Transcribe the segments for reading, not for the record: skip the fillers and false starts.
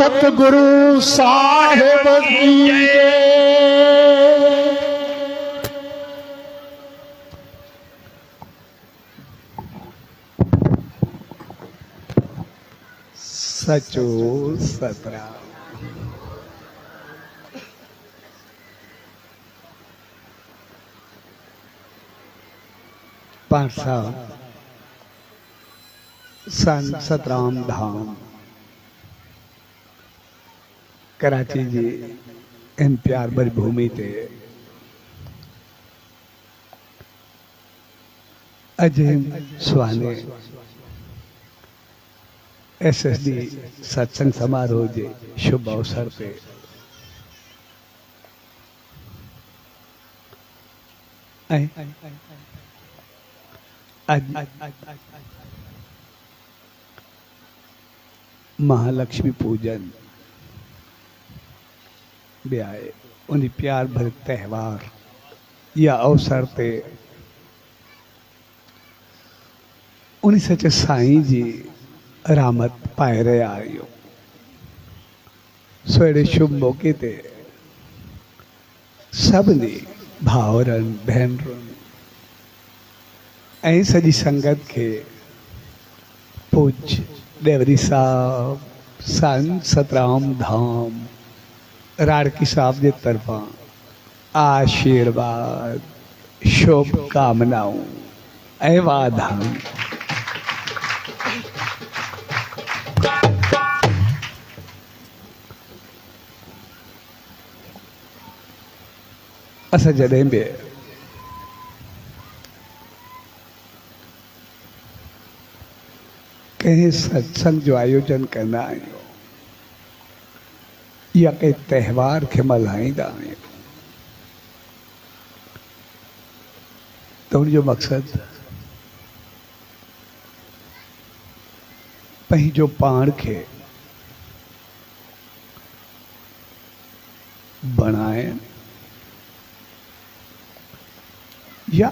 सतगुरु साहिब की सचो सतराम। पासा संत सतराम धाम कराची जी इन प्यार भरी भूमि ते अजीम सुहाने SSD सत्संग समारोह के शुभ अवसर पे महालक्ष्मी पूजन भी आए। उन्हीं प्यार भरे त्यौहार या अवसर पे उन्हीं सचे साईं जी रामत पाए रहे आयो। सोड़े शुभ मौके ते सबने भावरन बहनरन ऐं सजी संगत के पूज्य देवरी साहब संत सतराम धाम राड़की साहब के तरफा आशीर्वाद शुभकामनाओं ऐं वाधायूं। असां जॾहिं बि कंहिं सत्संग जो आयोजन कंदा आहियूं या कंहिं त्योहार खे मल्हाईंदा आहियूं त उनजो मक़सदु पंहिंजो पाण खे बणाइण या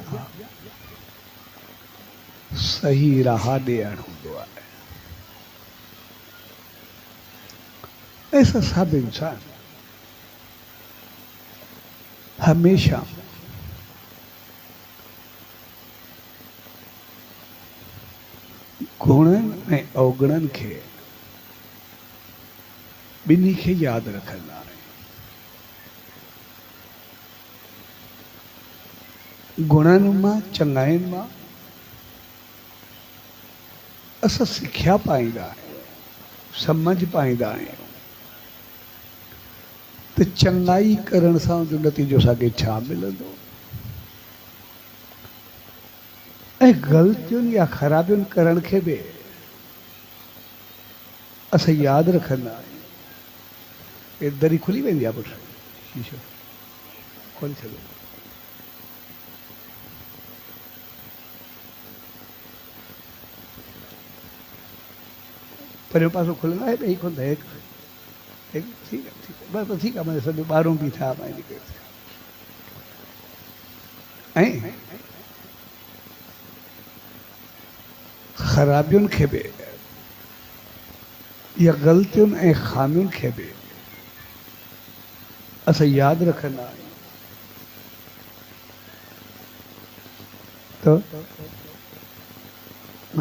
सही राह ॾियण हूंदो आहे। ऐसा सब इंसान हमेशा गुणन ऐं अवगुणन खे ॿिन्ही खे यादि रखंदा आहिनि। गुणन मां चङाइनि मां असां सिखिया पाईंदा आहियूं, समझ पाईंदा आहियूं त चङाई करण सां जो नतीजो असांखे छा मिलंदो ऐं ग़लतियुनि या ख़राबियुनि करण खे बि असां यादि रखंदा आहियूं। हे दरी खुली वेंदी आहे पुठि शीशो खोले छॾो। परियों पासो खुलंदो आहे ॿई खुलंदा हिकु ठीकु आहे बसि ठीकु आहे मुंहिंजो सॼो ॿारहों बि थिया पाए निकिरे ऐं ख़राबियुनि खे बि या ग़लतियुनि ऐं ख़ामियुनि खे बि असां यादि रखंदा आहियूं त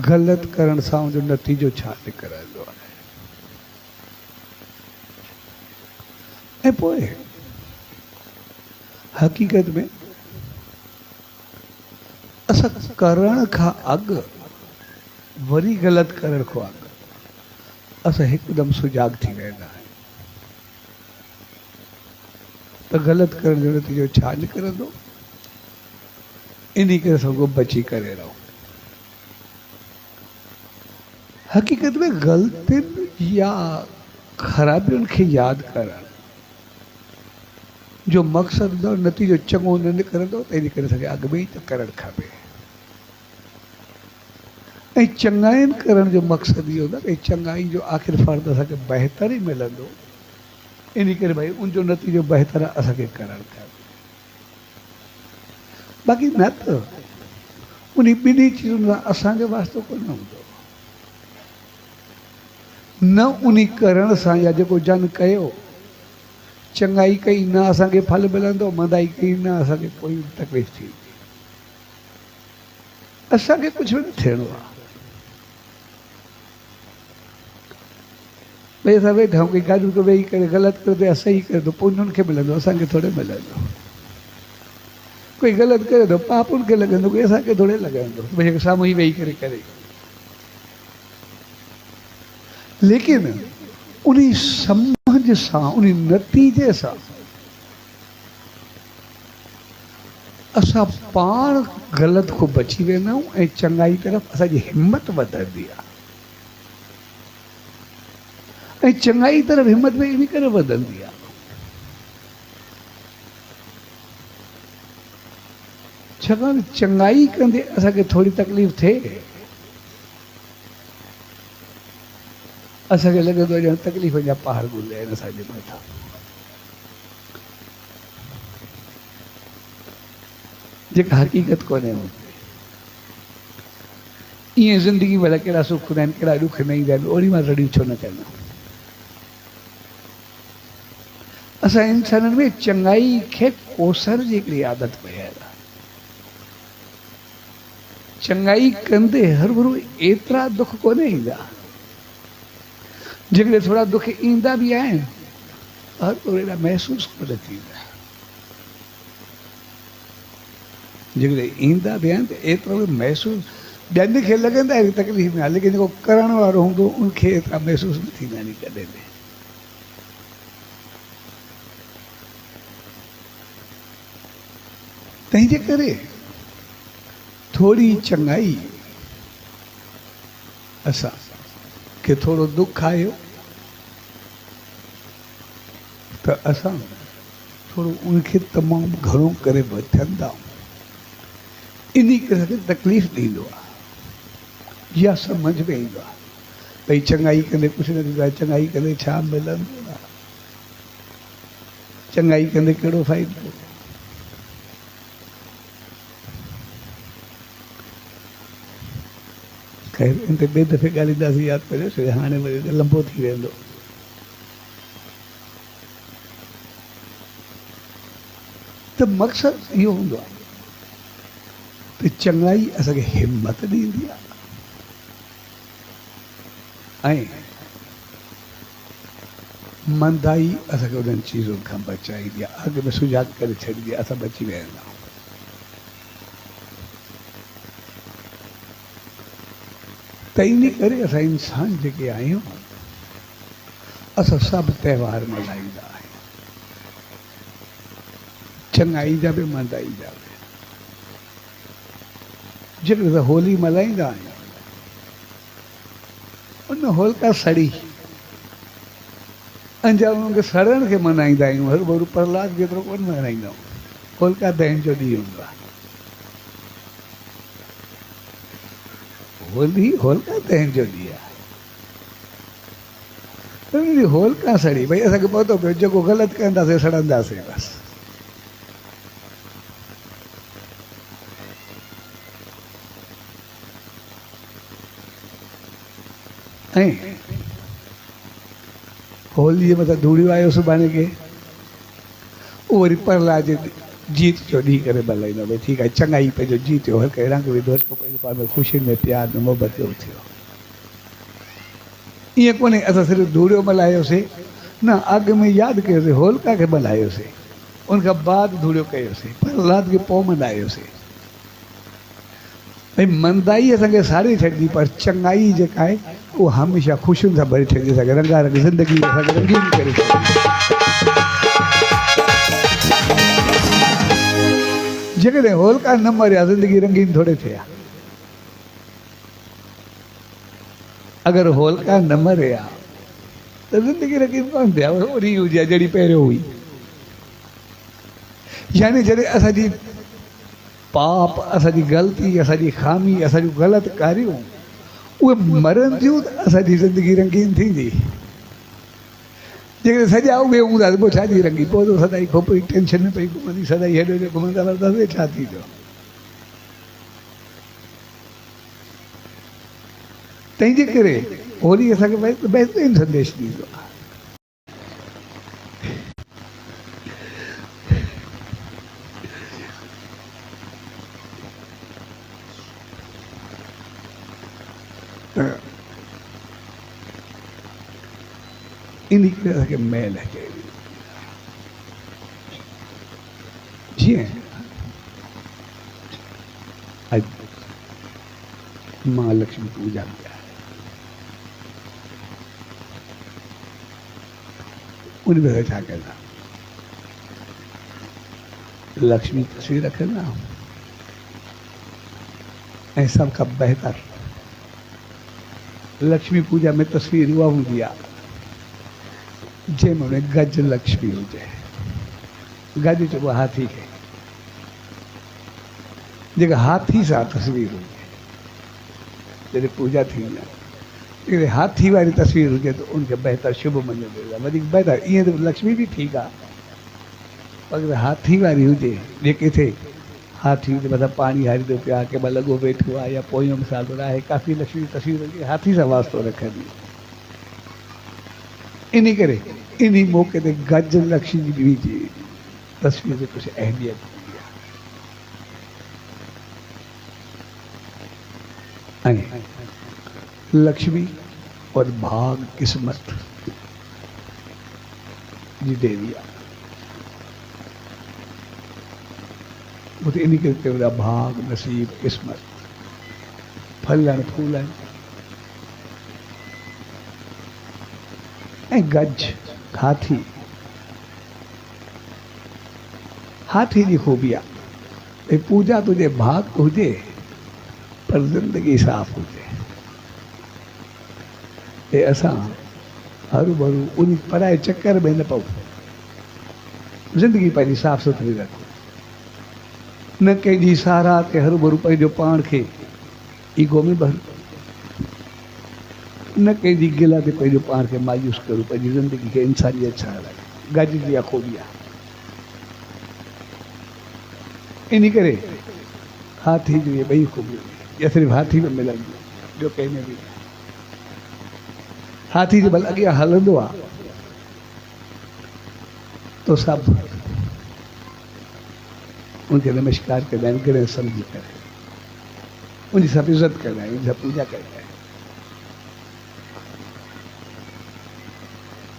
ग़लति करण सां उनजो नतीजो छा निकिरंदो आहे। ऐं पोइ हक़ीक़त में असां करण खां अॻु वरी ग़लति करण खां अॻु असां हिकदमि सुजाग थी वेंदा आहियूं त ग़लति करण जो नतीजो छा निकिरंदो। इन करे असां बची करे रहो। हक़ीक़त में ग़लतियुनि या ख़राबियुनि खे यादि करण जो मक़सदु नतीजो चङो न निकिरंदो त इन करे असांखे अॻु में ई त करणु खपे। ऐं चङाइनि करण जो मक़सदु इहो न भई चङाई जो आख़िर फ़र्द असांखे बहितर ई मिलंदो। इन करे भई उनजो नतीजो बहितर असांखे करणु खपे। बाक़ी न त उन ॿिन्ही चीज़ुनि सां असांजो वास्तो कोन हूंदो। न उन करण सां या जेको जन कयो चङाई कई न असांखे फल मिलंदो, मंदाई कई न असांखे कोई तकलीफ़ थींदी, असांखे कुझु बि न थियणो आहे। भई असां वेठा आहियूं, कोई गाॾियूं तो वेही करे ग़लति करे या सही करे थो, पोइ उन्हनि खे मिलंदो, असांखे थोरे मिलंदो। कोई ग़लति करे थो, पाप उनखे लॻंदो, कोई असांखे थोरे लॻंदो, भई साम्हूं ई वेही करे। लेकिन उन समझ सां, उन नतीजे सां असां पाण ग़लति को बची वेंदा आहियूं ऐं चङाई तरफ़ असांजी हिमत वधंदी आहे। ऐं चङाई तरफ़ हिमत में इन करे वधंदी आहे छाकाणि चङाई कंदे असांखे थोरी तकलीफ़ थिए, असांखे लॻंदो आहे ॼण तकलीफ़ जा पहाड़ गुज़रिया आहिनि असांजे मथां। जेका हक़ीक़त कोन्हे ईअं ज़िंदगी भला कहिड़ा सुख हूंदा आहिनि, कहिड़ा ॾुख न ईंदा आहिनि, ओड़ी मां रड़ियूं छो न कंदा। असां इंसाननि में चङाई खे कोसण जी हिकिड़ी आदत पयल आहे। चङाई कंदे हर भरू एतिरा दुख कोन ईंदा, जेकॾहिं थोरा दुख ईंदा बि आहिनि हर भरू एॾा महसूसु कोन थींदा। जेकॾहिं ईंदा बि आहिनि त एतिरो महसूसु ॿियनि खे लॻंदा आहिनि तकलीफ़ में आहे, लेकिन जेको करण वारो हूंदो उनखे एतिरा महसूसु न थींदा आहिनि कॾहिं बि। तंहिंजे करे थोरी चङाई असां खे थोरो दुख आयो त असां थोरो उनखे तमामु घणो करे वठंदा आहियूं, इन करे तकलीफ़ ॾींदो आहे या सम्झ में ईंदो आहे भई चङाई कंदे कुझु न थींदो आहे, चङाई कंदे छा मिलंदो आहे, चङाई कंदे कहिड़ो फ़ाइदो। ख़ैर इन ते ॿिए दफ़े ॻाल्हाईंदासीं, यादि करियोसीं, हाणे वरी लंबो थी वेंदो। त मक़सदु इहो हूंदो आहे त चङाई असांखे हिमत ॾींदी आहे ऐं मंदाई असांखे उन्हनि चीज़ुनि खां बचाईंदी आहे, अॻ में सुजाग करे छॾींदी आहे, असां बची वेंदा आहियूं। त इन करे असां इंसान जेके आहियूं असां सभु त्योहार मल्हाईंदा आहियूं, चङाई जा बि मंदाई जा बि। जेकॾहिं असां होली मल्हाईंदा आहियूं उन होलिका सड़ी अंजा उनखे सड़ण खे मल्हाईंदा आहियूं, हर भरू प्रहलाद जेतिरो कोन मल्हाईंदा आहियूं। होलिका दहन जो ॾींहुं हूंदो आहे, होली होलिका दहन जो ॾींहुं आहे। होलिका सड़ी भई असांखे पतो पियो जेको ग़लति कंदासीं सड़ंदासीं बसि। ऐं होली जे मथां धूड़ियो आयो सुभाणे खे, उहो वरी प्रहलाद जे जीत जो ॾींहुं करे मल्हाईंदो, भई ठीकु आहे चङाई पंहिंजो जीतियो, हर कंहिं रंग विधो, पंहिंजो पाण में ख़ुशी में प्यार में मोहबत जो थियो। ईअं कोन्हे असां सिर्फ़ु धूड़ियो मल्हायोसीं, न अॻु में यादि कयोसीं होलिका खे मल्हायोसीं, उनखां बाद धूड़ियो कयोसीं, प्रहलाद खे पोइ मल्हायोसीं। भई मंदाई असांखे साड़े छॾंदी, पर चङाई जेका आहे उहा हमेशह ख़ुशियुनि सां भरे छॾी असांखे, रंगारंग ज़िंदगी असांखे रंगीन करे छॾी। जेकॾहिं होलिका न मरिया ज़िंदगी रंगीन थोरे थिया। अगरि होलिका न मरिया त ज़िंदगी रंगीन कोन थिया, ओड़ी हुजे जहिड़ी पहिरियों हुई। यानी जॾहिं असांजी पाप, असांजी ग़लती, असांजी खामी, असांजूं ग़लति कारियूं उहे मरंदियूं त असांजी ज़िंदगी रंगीन थींदी। जेकॾहिं सॼा उहे हूंदा त पोइ छाजी रंगी, पोइ त सदाई खोपड़ी टेंशन में पई घुमंदी, सदाई हेॾे होॾे घुमंदा रहंदासीं, छा थींदो। तंहिंजे करे होली असांखे बहितरीनु संदेश ॾींदो आहे। इन करे असांखे मैल अचे जीअं अॼु महालक्ष्मी पूजा बि आहे, उन में छा कंदा, लक्ष्मी तस्वीर रखंदा ऐं सभ खां बहितर लक्ष्मी पूजा में तस्वीर उहा हूंदी आहे जंहिंमें गज लक्ष्मी हुजे। गज चइबो हाथी खे, जेका हाथी सां तस्वीर हुजे जॾहिं पूजा थींदी आहे, हाथी वारी तस्वीर हुजे त उनखे बहितर शुभ मञियो वेंदो आहे, वधीक बहितर। ईअं त लक्ष्मी बि ठीकु आहे, पर हाथी वारी हुजे, जेके थिए हाथी हुजे, मथां पाणी हारींदो पियो आहे, कंहिं महिल लॻो वेठो आहे या पोयों मिसाल आहे, काफ़ी लक्ष्मी तस्वीर हुजे, हाथी सां वास्तो रखंदी। इन करे इन मौक़े ते गज लक्ष्मी जी जी तस्वीर जी कुझु अहमियत हूंदी आहे। ऐं लक्ष्मी और भाग किस्मत जी देवी आहे, उते इन करे चवंदा भाग नसीब किस्मत फल आहिनि फूल आहिनि। ऐं गज हाथी, हाथी जी ख़ूबी आहे भई पूजा तुंहिंजे भाग हुजे पर ज़िंदगी साफ़ हुजे। ऐं असां हरू भरू उन पराए चकर में न पऊं, ज़िंदगी पंहिंजी साफ़ सुथरी रखूं, न कंहिंजी साराह ते हरू भरू पंहिंजो पाण खे ईगो में भरूं, न कंहिंजी गिला ते पंहिंजो पाण खे मायूस करूं, पंहिंजी ज़िंदगी खे इंसानियत सां हलायूं। गज जी इहा ख़ूबी आहे। इन करे हाथी जी ॿई ख़ूबियूं इहा सिर्फ़ु हाथी में मिलंदियूं, ॿियो कंहिं में बि। हाथी जे भल अॻियां हलंदो आहे तो सभु उनखे नमस्कार कंदा आहिनि, गणे सम्झी करे उनजी सभु इज़त कंदा आहिनि, उनजी सभु पूजा कंदा आहिनि।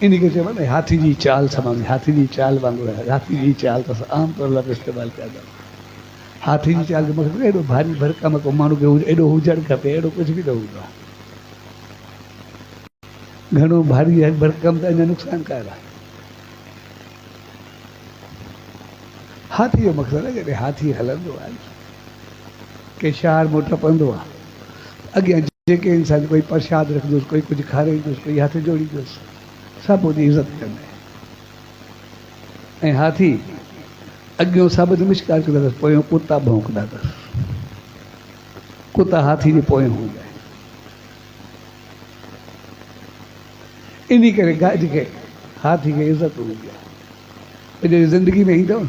इन खे चइबो आहे न हाथी जी चाल समानी, हाथी जी चाल वांगुरु आहे। हाथी जी चाल त असां आम तौर लाइ इस्तेमालु कंदा आहियूं। हाथी जी चाल जो मतिलबु एॾो भारी भरकम को माण्हू खे एॾो हुजणु खपे, अहिड़ो कुझु बि न हूंदो आहे। घणो भारी आहे भरकम त अञा नुक़सानकार आहे। हाथी जो मक़सदु आहे जॾहिं हाथी हलंदो आहे, के शहर मां टपंदो आहे, अॻियां जेके इंसान कोई प्रसाद रखंदुसि, कोई कुझु खाराईंदुसि, कोई हथ जोड़ींदुसि, सभु उनजी इज़त कंदा आहिनि। ऐं हाथी अॻियों सभु नमस्कार कंदा अथसि, पोयों कुता भौंकंदा अथसि, कुता हाथी जे पोयों हूंदा आहिनि। इन करे गज खे हाथी खे इज़त हूंदी आहे। जॾहिं ज़िंदगी में ईंदव न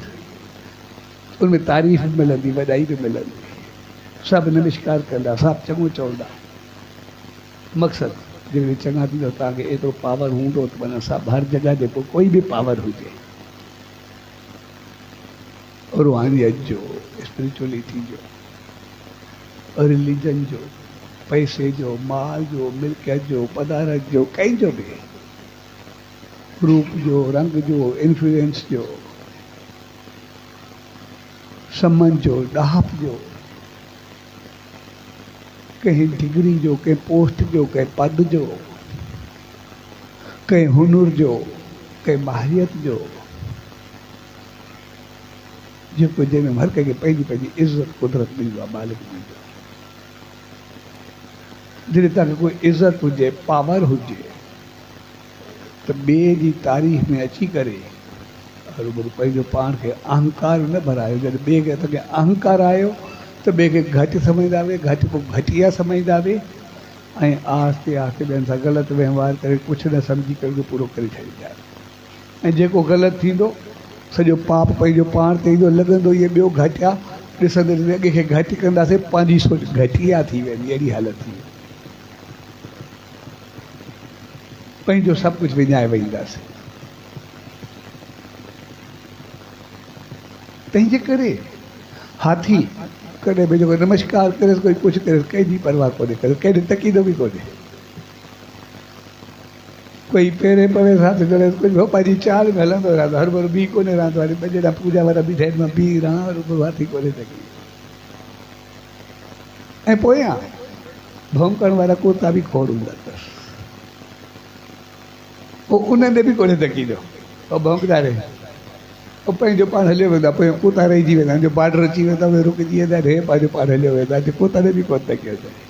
उनमें तारीफ़ बि मिलंदी, वॾाई बि मिलंदी, सभु नमस्कार कंदा, सभु चङो चवंदा। मक़सदु जॾहिं चङा थींदो तव्हांखे एतिरो पावर हूंदो त माना सभु हर जॻह ते पोइ कोई बि पावर हुजे, रूहानियत जो, स्पिरिचुअलिटी जो, रिलीजन जो, पैसे जो, माल जो, मिल्कियत जो, पदारत जो, कंहिंजो बि रूप जो, रंग जो, इन्फ्लुएंस जो, सम्मान जो, ॾाप जो, कंहिं डिग्री जो, कंहिं पोस्ट जो, कंहिं पद जो, कंहिं हुनुर जो, कंहिं माहिरियत जो, जेको जंहिंमें हर कंहिंखे पंहिंजी पंहिंजी इज़त कुदरत ॾींदो आहे, मालिक ॾींदो आहे। जॾहिं तव्हांखे कोई इज़त हुजे, पावर हुजे, त ॿिए जी तारीफ़ में अची करे हरूभरू पंहिंजो पाण खे अहंकार न भरायो। जॾहिं ॿिए खे तव्हांखे अहंकार आयो त ॿिए खे घटि सम्झंदा वे, घटि पोइ घटिया सम्झंदा वे, ऐं आहिस्ते आहिस्ते ॿियनि सां ग़लति वहिंवार करे कुझु न सम्झी करे पूरो करे छॾींदा। ऐं जेको ग़लति थींदो सॼो पाप पंहिंजो पाण ते ईंदो, लॻंदो इहे ॿियो घटि आहे, ॾिसंदे ॾिसंदे अॻे खे घटि कंदासीं, पंहिंजी सोच घटिया थी वेंदी, अहिड़ी हालत थी वेंदी। पंहिंजो सभु कुझु विञाए वेंदासीं। तंहिंजे करे हाथी कॾहिं बि जेको नमस्कार करे कोई कुझु करे कंहिंजी परवाह कोन्हे करे, कहिड़े तकीदो बि कोन्हे। कोई पहिरें पवे साथ जोड़े कुझु हो पंहिंजी चाल में हलंदो रहंदो, हर भर बी कोन्हे रहंदो आहे। ॿ ॼणा पूजा वारा बीठा आहिनि, मां बी रहां, रुॻो हाथी कोन्हे तकी। ऐं पोयां भौंकण वारा कुता बि खोड़ हूंदा अथसि, पोइ उन्हनि बि कोन्हे तकीदो, पोइ भौंकदा रहे, पोइ पंहिंजो पाण हलियो वेंदो आहे। पोइ कुता रहिजी वेंदा आहिनि, जो बॉर्डर अची वेंदा उहे रुकिजी वेंदा आहिनि, हे पंहिंजो पाण हलियो वेंदा आहिनि, कुता बि कोन तकियो आहे।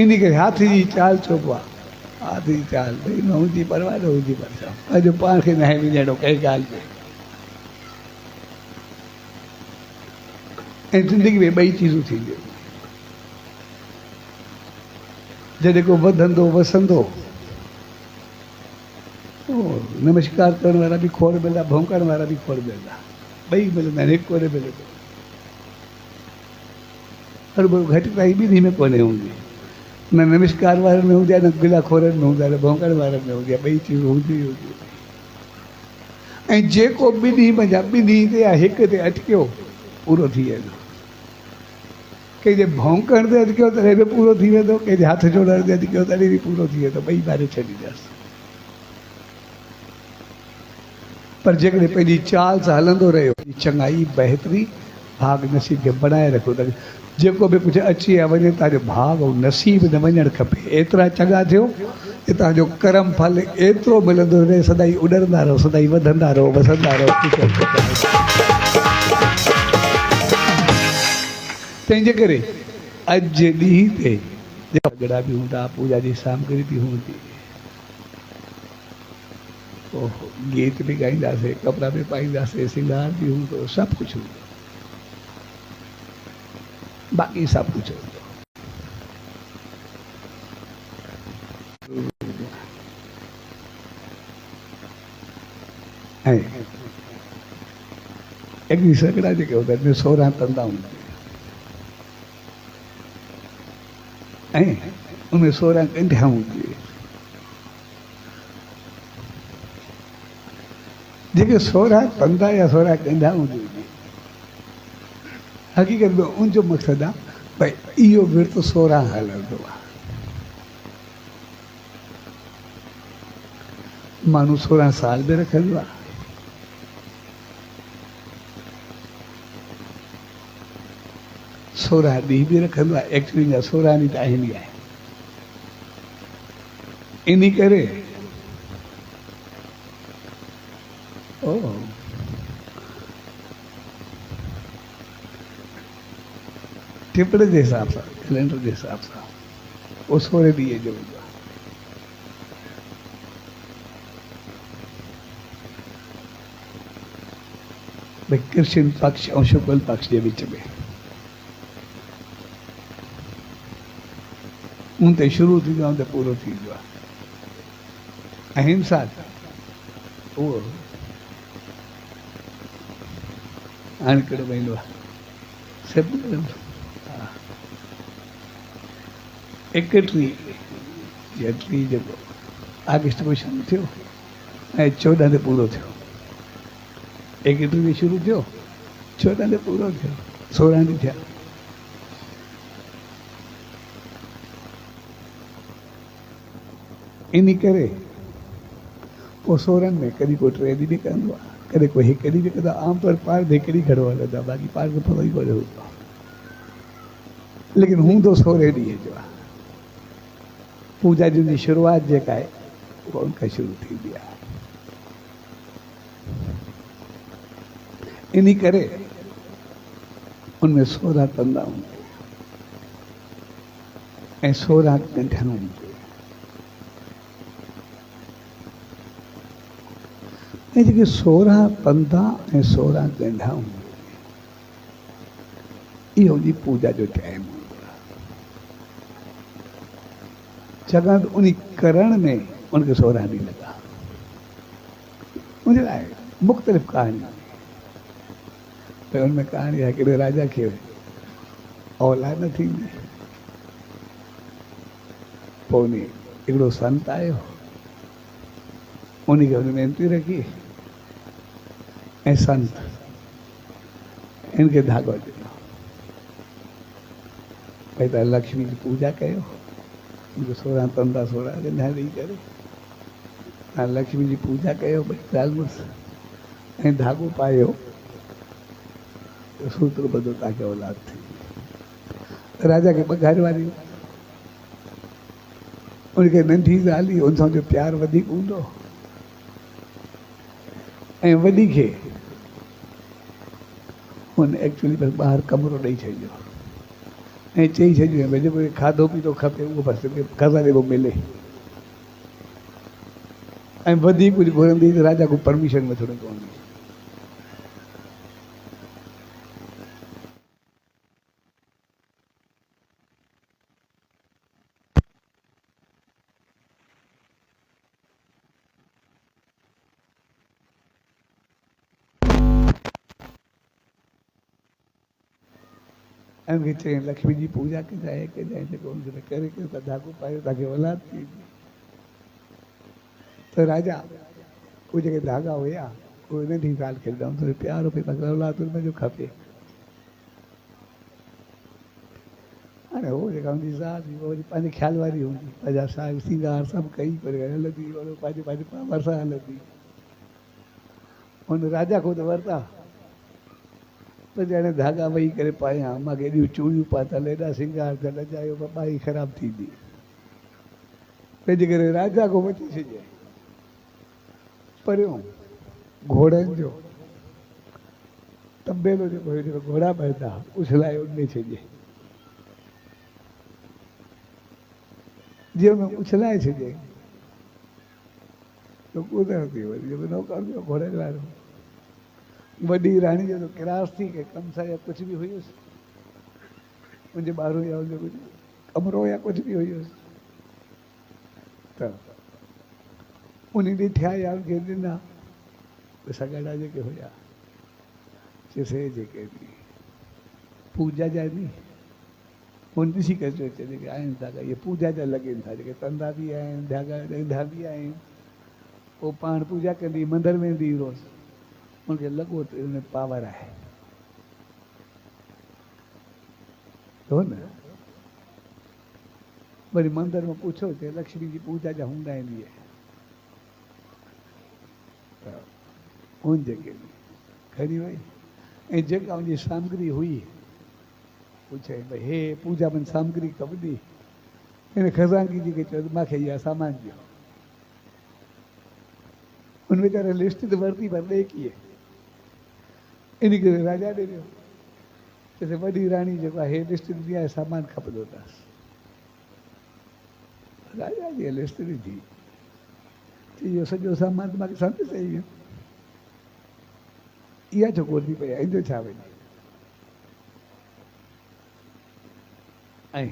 इन करे हाथी जी चाल चइबो आहे, हाथी जी चाल भई न हुजी परवाह, न हुजी परवाह, पंहिंजो पाण खे न आहे विञाइणो कंहिं ॻाल्हि में। ऐं ज़िंदगी में ॿई चीज़ूं थींदियूं, जॾहिं को वधंदो वसंदो, नमस्कार करण वारा बि खोड़ मिलंदा, भौंकण वारा बि खोड़ मिलंदा, ॿई मिलंदा आहिनि, हिकु कोन्हे मिलंदो। पर घटिताई ॿिन्ही में कोन्हे हूंदी, न नमस्कार वारनि में हूंदी आहे, न गिलाखोरनि में हूंदा, न भौंकण वारनि में हूंदी आहे, ॿई चीज़ूं हूंदी ई हूंदियूं। ऐं जेको ॿिन्ही मंझा ॿिन्ही ते या हिक ते अटकियो पूरो थी वेंदो। कंहिंजे भौंकण ते अटकियो तॾहिं बि पूरो थी वेंदो, कंहिंजे हथ जोड़ण ते अटकियो तॾहिं बि पूरो थी वेंदो, ॿई मारे छॾींदासीं। पर जेकॾहिं पंहिंजी चाल सां हलंदो रहियो, चङाई बहितरी भाग नसीब खे बनाए रखो। त जेको बि कुझु अची या वञे, तव्हांजो भाग ऐं नसीब न वञणु खपे। एतिरा चङा थियो की तव्हांजो कर्म फल एतिरो मिलंदो रहे, सदाई उॾंदा रहो, सदाई वधंदा रहो, वसंदा रहो। तंहिंजे करे अॼु जे ॾींहं ते झगड़ा बि हूंदा, पूजा जी सामग्री बि हूंदी, गीत बि ॻाईंदासीं, कपिड़ा बि पाईंदासीं, सिंगार बि हूंदो, सभु कुझु हूंदो, बाक़ी सभु कुझु हूंदो। ऐं हिकिड़ी सगड़ा जेके हूंदा आहिनि, 16 तंदा हूंदा आहिनि, ऐं उनमें 16 कंढिया हूंदियूं आहिनि। जेके 16 तंदा या 16 कंढा हूंदियूं आहिनि, हक़ीक़त में उनजो मक़सदु आहे भई इहो विर्त 16 हलंदो आहे। माण्हू 16 साल बि रखंदो आहे, 16 ॾींहं बि रखंदो आहे। एक्चुअली जा 16 ॾींहं त आहिनि ई आहे। इन करे टिपणे जे हिसाब सां, कैलेंडर जे हिसाब सां उहो 16 ॾींहं जो हूंदो आहे। भई कृष्ण पक्ष ऐं शुक्ल पक्ष जे विच में उन ते शुरू थींदो आहे, त पूरो थींदो आहे। अहिंसा उहो हाणे कहिड़ो महीनो आहे, सेप्टेम्बर, 31 जेको अगस्त में शुरू थियो ऐं 14 ते पूरो थियो। 31 में शुरू थियो, 14 ते पूरो थियो, 16 ॾींहं थिया। इन करे पोइ 16 में कॾहिं कोई 3 ॾींहं बि कंदो आहे, कॾहिं कोई 1 ॾींहुं बि कंदो आहे। आमतौर पाण हिकु ॾींहुं घणो हलंदो आहे, बाक़ी पाण खे पतो ई कोन्हे हूंदो आहे, लेकिन हूंदो 16 ॾींहं जो आहे। पूजा जी शुरूआत जेका आहे उहा उनखां शुरू थींदी आहे। इन करे उनमें 16 तंदा हूंदा ऐं 16 कंढा हूंदा। ऐं जेके 16 तंदा ऐं 16 कंढा हूंदा, इहो उनजी पूजा जो टाइम हूंदो आहे। छाकाणि त उन करण में उनखे 16 ॾींहं लॻा। उनजे लाइ मुख़्तलिफ़ कहाणी, त हुनमें कहाणी आहे, हिकिड़े राजा खे औलाद न थींदी, पोइ हिकिड़ो संत आयो, उनखे हुन वेनती रखी ऐं संत इनखे धाॻो ॾिनो भई तव्हां लक्ष्मी जी पूजा कयो, 16 तंदा 16 ॻंढा ॾेई करे तव्हां लक्ष्मी जी पूजा कयो, भई ॻाल्हि मुड़ुसि ऐं धाॻो पायो, सूत्र ॿधो तव्हांखे औलाद थी। राजा खे ॿ घर वारियूं, उनखे नंढी ज़ाली, उन सां जो प्यारु वधीक हूंदो, ऐं वॾी खे हुन एक्चुअली बसि ॿाहिरि कमिरो ॾेई छॾियो ऐं चई छॾियो भई जेको खाधो पीतो खपे उहो बसि घर जेको मिले, ऐं वधीक कुझु घुरंदी त राजा को परमिशन वठिणी पवंदी। ऐं उनखे चई लक्ष्मी जी पूजा कजांइ जेको हुनखे करे करे धाॻो पायो तव्हांखे औलाद थी। त राजा उहे जेके धाॻा हुया उहे नंढी ॻाल्हि खे ॾियऊं, थोरो प्यार पई तव्हांखे औलाद हुनजो खपे। हाणे हो जेका हुनजी ज़ाल हुई वरी पंहिंजे ख़्याल वारी हूंदी, पंहिंजा साग सिंगार सभु कई करे हलंदी, पंहिंजे पंहिंजे पावर सां हलंदी। हुन राजा को त वरिता, पर ॼणे धाॻा वेही करे पाया, मूंखे एॾियूं चूड़ियूं पातल, एॾा सिंगार थियल, अजायो बाबा ई ख़राबु थींदी, पंहिंजे करे राजा को वठी छॾियईं परियों घोड़नि जो तबेलो जेको हुयो, जेको घोड़ा भरंदा उछलाए उनमें छॾियईं। जीअं हुन उछलाए छॾियईं त कुदर थी वरी जेको नौकर हुयो घोड़नि वारो, वॾी राणी जो क्रास थी के कमसा या कुझु बि हुयुसि, मुंहिंजे ॿारु या हुनजो कुझु कमिरो या कुझु बि हुयुसि, त उन ॾिठा या उनखे ॾिना सॻड़ा जेके हुया, चइसि जेके पूजा जा नी, हुन ॾिसी करे चयो जेके आहिनि धाॻा इहे पूजा जा लॻनि था, जेके तंदा बि आहिनि, धाॻा ॾंदा बि आहिनि, पोइ पाण पूजा कंदी, मंदरु वेंदी रोज़ु, उनखे लॻो त हुन पावर आहे, हो न। वरी मंदर में पुछो त लक्ष्मी जी पूजा जा हूंदा आहिनि इहे, हुन जेके खणी वई ऐं जेका हुनजी सामग्री हुई पुछे भई हे पूजा में सामग्री खपंदी, हिन ख़ज़ानगी जी खे चयो मूंखे इहा सामान ॾियो, हुन वीचारे लिस्ट त वरिती पर ॾे कीअं, इन करे राजा ॾे ॾियो, चइसि वॾी राणी जेको आहे हे लिस्ट ॾिनी आहे, सामान खपंदो अथसि, राजा जी लिस्ट ॾिठी, इहो सॼो सामान त मूंखे सम्झ चई वियो, इहा छो ॻोल्हणी पई आहे, ईंदो छा वञे, ऐं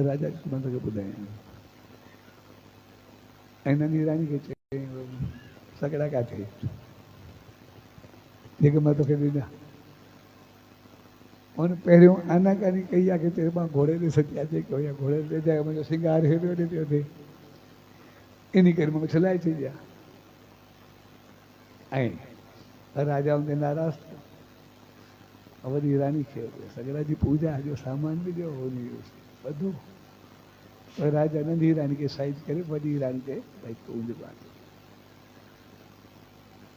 राजा खे ॿुधाईं, ऐं नंढी राणी खे चयईं सॻड़ा किथे जेके मां तोखे ॾिना, हुन पहिरियों आनाकानी कई आहे कि चए मां घोड़े ते सॼा जेके हुया घोड़े ते जाए मुंहिंजो सिंगार हेॾे होॾे पियो थिए, इन करे मां उछलाए छॾिया, ऐं राजा हुनते नाराज़ थियो, वॾी राणी खे सॻड़ा जी पूजा जो सामान बि ॾियो, ॿधो, पर राजा नंढी राणी खे साइड करे वॾी राणी खे भई तूं जेको आहे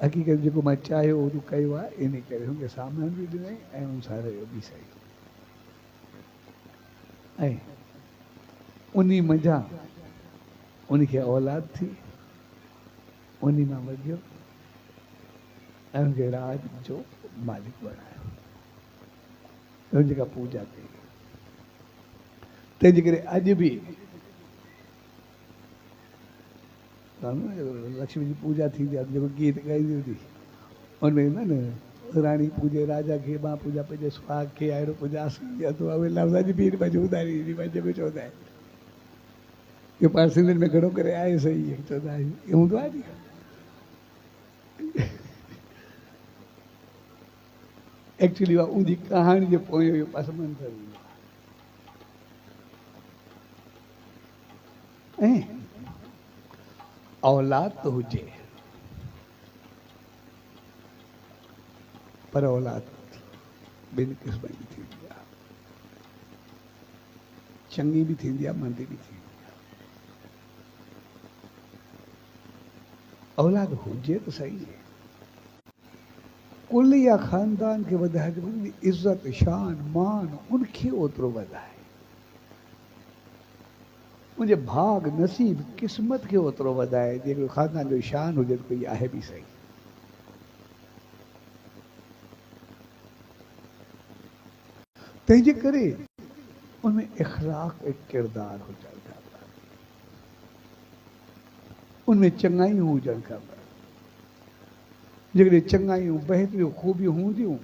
हक़ीक़त जेको मां चाहियो उहो तूं कयो आहे, इन करे हुनखे सामान बि ॾिनई ऐं हुन सां रहियो बि सही, ऐं उन मंझां उनखे औलाद थी, उन मां वधियो ऐं हुनखे राज जो मालिक बणायो, हुन जेका पूजा कई, तंहिंजे करे अॼु बि लक्ष्मी जी पूजा थींदी आहे, जेको गीत ॻाईंदी हूंदी हुनमें न राणी पूजे राजा खे, मां पूजा पंहिंजे सुहाग खे, अहिड़ो पूजा लफ़्ज़ जी भीड़ में ॿुधाईंदी जेको चवंदा आहिनि, इहो पाण सिंधियुनि में घणो करे आहे सही, चवंदा आहियूं इहो हूंदो आहे नी, एक्चुअली उहा उनजी कहाणी जे पोइ इहो पसमंज़र हूंदो आहे, ऐं औलाद तो हुजे पर औलाद ॿिनि क़िस्मनि जी थींदी आहे, चङी बि थींदी आहे, मंदी बि थींदी आहे। औलाद हुजे त सही है, कुल या ख़ानदान खे वधाए इज़त शान मान उनखे ओतिरो वधाए, मुंहिंजे भाग नसीब क़िस्मत खे ओतिरो वधाए जेको ख़ानदान जो शान हुजे त कोई आहे बि सही। तंहिंजे करे उनमें इख़लाक़ ऐं किरदार हुजणु खपे, उनमें चङाइयूं हुजणु खपे। जेकॾहिं चङाइयूं बहितरियूं ख़ूबियूं हूंदियूं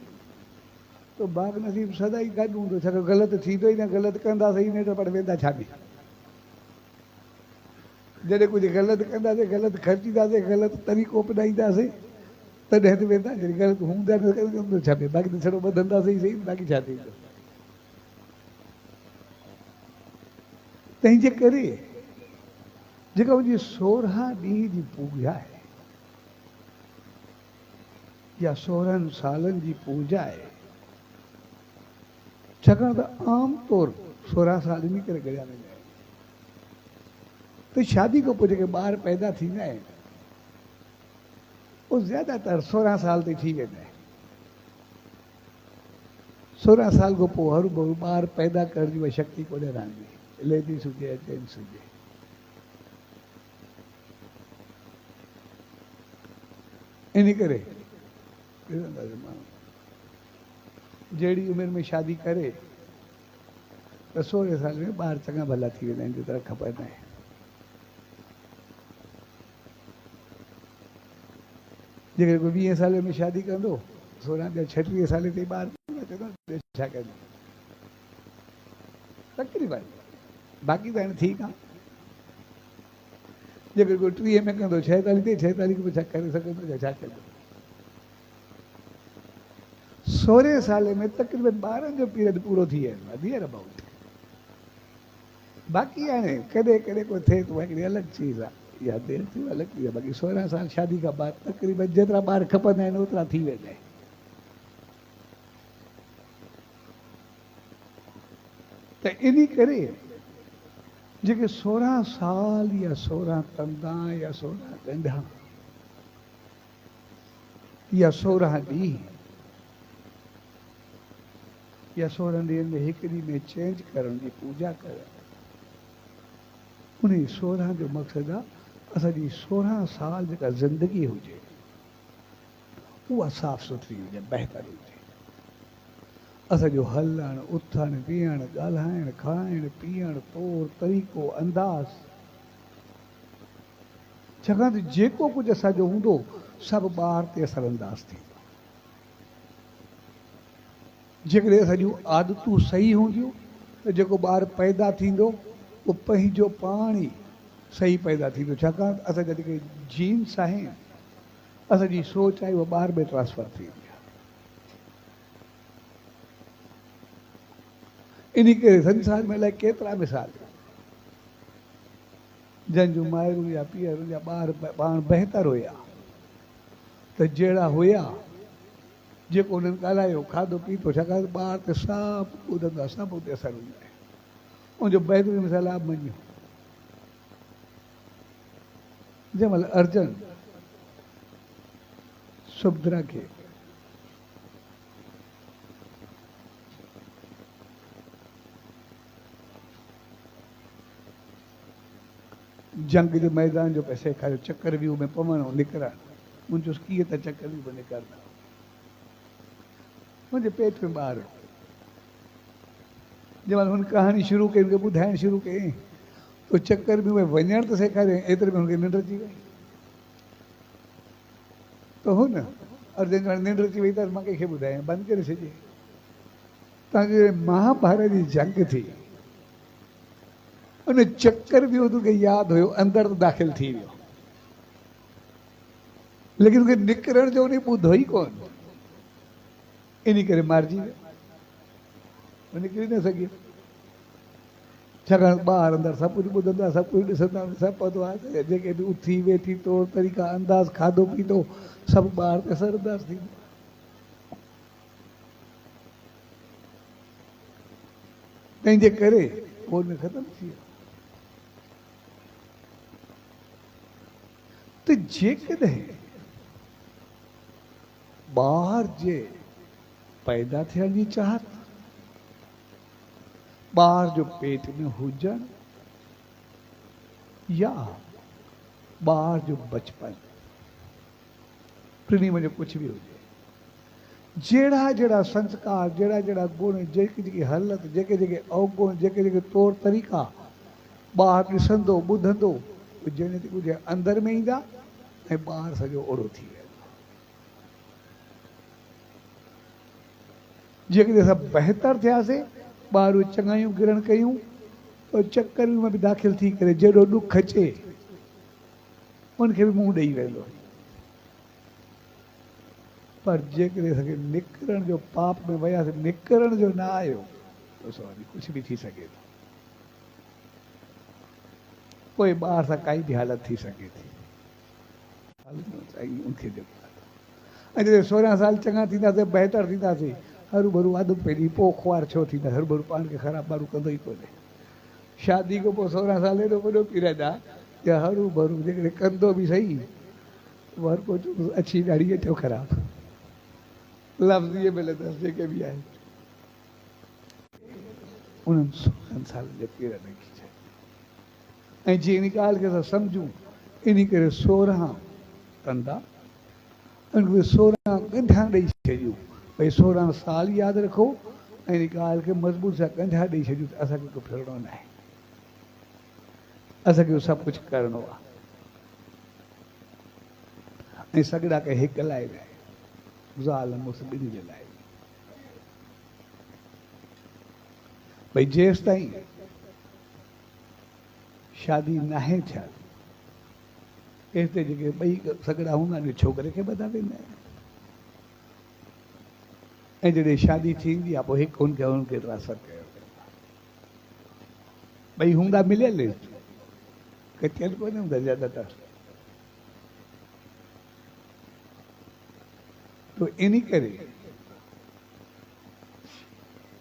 त भाग नसीब सदाई गॾु हूंदो, छाकाणि ग़लति थींदो ई न, ग़लति कंदासीं न त पर वेंदा छा में। जॾहिं कुझु ग़लति कंदासीं, ग़लति ख़र्चींदासीं, ग़लति तरीक़ो अपनाईंदासीं तॾहिं त वेंदा, जॾहिं ग़लति हूंदा न त छा में, बाक़ी त छड़ो ॿधंदासीं सही, बाक़ी छा थींदो। तंहिंजे करे जेका मुंहिंजी 16 ॾींहं जी पूॼा आहे या 16 सालनि जी पूॼा आहे, छाकाणि त आम तौरु 16 साल इन करे गणिया वेंदा आहिनि त शादी खां पोइ जेके ॿार पैदा थींदा आहिनि उहे ज़्यादातर 16 साल ते थी वेंदा आहिनि। 16 साल खां पोइ हर ॿार पैदा करण जी उहा शक्ति कोन्हे रहंदी, लेडीस हुजे या जेंट्स हुजे। इन करे जहिड़ी उमिरि में शादी करे त 16 साल में ॿार चङा भला थी वेंदा आहिनि, जेतिरा खपंदा आहिनि। जेकर कोई 20 साल में शादी कंदो, 16 या 36 साल ते ॿार छा कंदो तकरीबन, बाक़ी त हाणे ठीकु आहे। जेकर कोई 30 में कंदो 46 ते 46 में छा करे सघंदो या छा कंदो। 16 साल में तकरीबन ॿारनि जो पीरियड पूरो थी वेंदो आहे, नियर अबाउट। बाक़ी हाणे कॾहिं कॾहिं को थिए थो, हिकिड़ी अलॻि चीज़ आहे, इहा देरि थी अलॻि चीज़ आहे। बाक़ी 16 साल शादी खां बाद तकरीबन जेतिरा ॿार खपंदा आहिनि ओतिरा थी वेंदा आहिनि। त इन करे जेके 16 साल या 16 कंदा या 16 ॾंढा या 16 ॾींहं या 16 ॾींहंनि में हिकु ॾींहं में चेंज करण जी पूॼा करणु, उन 16 जो मक़सदु आहे असांजी 16 साल जेका ज़िंदगी हुजे उहा साफ़ सुथरी हुजे, बहितर हुजे। असांजो हलणु उथणु विहणु ॻाल्हाइणु खाइणु पीअणु तौरु तरीक़ो अंदाज़, छाकाणि त जेको कुझु असांजो हूंदो सभु ॿार ते असर अंदाज़ थींदो। जेकॾहिं असांजूं आदतूं सही हूंदियूं त जेको ॿार पैदा थींदो उहो पंहिंजो पाण ई सही पैदा थींदो, छाकाणि असांजा जेके जीन्स आहिनि, असांजी सोच आहे उहा ॿार में ट्रांसफर थींदी आहे। इन करे संसार में अलाए केतिरा मिसाल जंहिंजूं माइरूं या पीअरूं या ॿार पाण बहितर हुया त जहिड़ा हुया जेको उन्हनि ॻाल्हायो खाधो पीतो, छाकाणि ॿार त सभु ॿुधंदो आहे, सभु उते असरु हूंदो आहे। उनजो बहितरीनु मिसाल आहे मञियो जंहिं महिल अर्जन सुभद्रा खे जंग जे मैदान जो पैसे सेखारियो, चकर व्यू में पवणो निकिरणु, मुंहिंजो कीअं त चकर व्यू में निकिरंदा। मुंहिंजे पेट में ॿार, जंहिं महिल हुन कहाणी शुरू कई, मूंखे ॿुधाइणु शुरू कयईं तो चकर व्यू में वञणु त सेखारियईं, एतिरे में हुनखे निंड अची वई। त हुन और जंहिं महिल निंड अची वई त मां कंहिंखे ॿुधायां, बंदि करे छॾियईं। तव्हांजे महाभारत जी जंग थी, उन चक्कर बि तोखे यादि हुयो, अंदरि त दाख़िल थी वियो, लेकिन उनखे निकिरण जो उन ॿुधो ई कोन, इन करे मारिजी वियो, निकिरी न सघियो। छाकाणि ॿार अंदरि सभु कुझु ॿुधंदो आहे, सभु कुझु ॾिसंदो आहे, सभु पतो आहे, जेके बि उथी वेठी तौर तरीक़ा अंदाज़ खाधो पीतो सभु ॿार ते असरदार थींदो आहे। तंहिंजे करे पोइ में ख़तमु थी वियो। त जेकॾहिं ॿार जे पैदा थियण जी चाहत, ॿार जो पेट में हुजण या ॿार जो बचपन, टिनी में जो कुछ भी हुजे, जहिड़ा जहिड़ा संस्कार, जहिड़ा जहिड़ा गुण, जेकी जेकी हालत, जेके जेके अवगुण, जेके जेके तौर तरीक़ा ॿार ॾिसंदो ॿुधंदो, जॾहिं ते कुझु अंदरि में ईंदा ऐं ॿार सॼो ओड़ो थी वेंदो। जेकॾहिं असां बहितर थियासीं, ॿार चङायूं गिरण कयूं त चकर में बि दाख़िल थी करे जहिड़ो ॾुख अचे उनखे बि मुंहुं ॾेई वेंदो। पर जेकॾहिं असांखे निकिरण जो, पाप में वियासीं, निकिरण जो न आयो त सॉरी कुझु बि थी सघे थो। पोइ ॿार सां काई बि हालत थी सघे थी। उनखे जेको ऐं जॾहिं 16 साल चङा थींदासीं, बहितर थींदासीं, हरू भरू आदत पइजी, पोइ खुआर छो थींदा, हरू भरू पाण खे ख़राबु माण्हू कंदो ई कोन्हे। शादी खां पोइ 16 साल एॾो वॾो पीरियड आहे या हरू भरू जेकॾहिं कंदो बि सही, हर को अछी ॾाढी थियो ख़राबु, लफ़्ज़ इहे मिलंदसि जेके बि आहिनि। उन्हनि 16 सालनि जे पीरियड में ऐं जीअं इन ॻाल्हि खे असां सम्झूं, इन करे 16 कंदा, उनखे 16 ॻंढा ॾेई छॾियूं, भई 16 साल यादि रखो ऐं इन ॻाल्हि खे मज़बूत सां ॻंढा ॾेई छॾियूं त असांखे को फिरणो न आहे, असांखे सभु कुझु करिणो आहे। ऐं सॻड़ा के हिक लाइ न आहे, ज़ाल मुड़ुस ॿिन्ही जे लाइ। भई जेसि ताईं शादी नाहे थियल, एसि ते जेके ॿई सॻड़ा हूंदा आहिनि छोकिरे खे ॿधा वेंदा आहिनि, ऐं जॾहिं शादी थींदी आहे पोइ हिकु हुनखे ट्रांसफर कयो वेंदो आहे। ॿई हूंदा मिलियल, कटियल कोन हूंदा ज़्यादातर। तो इन करे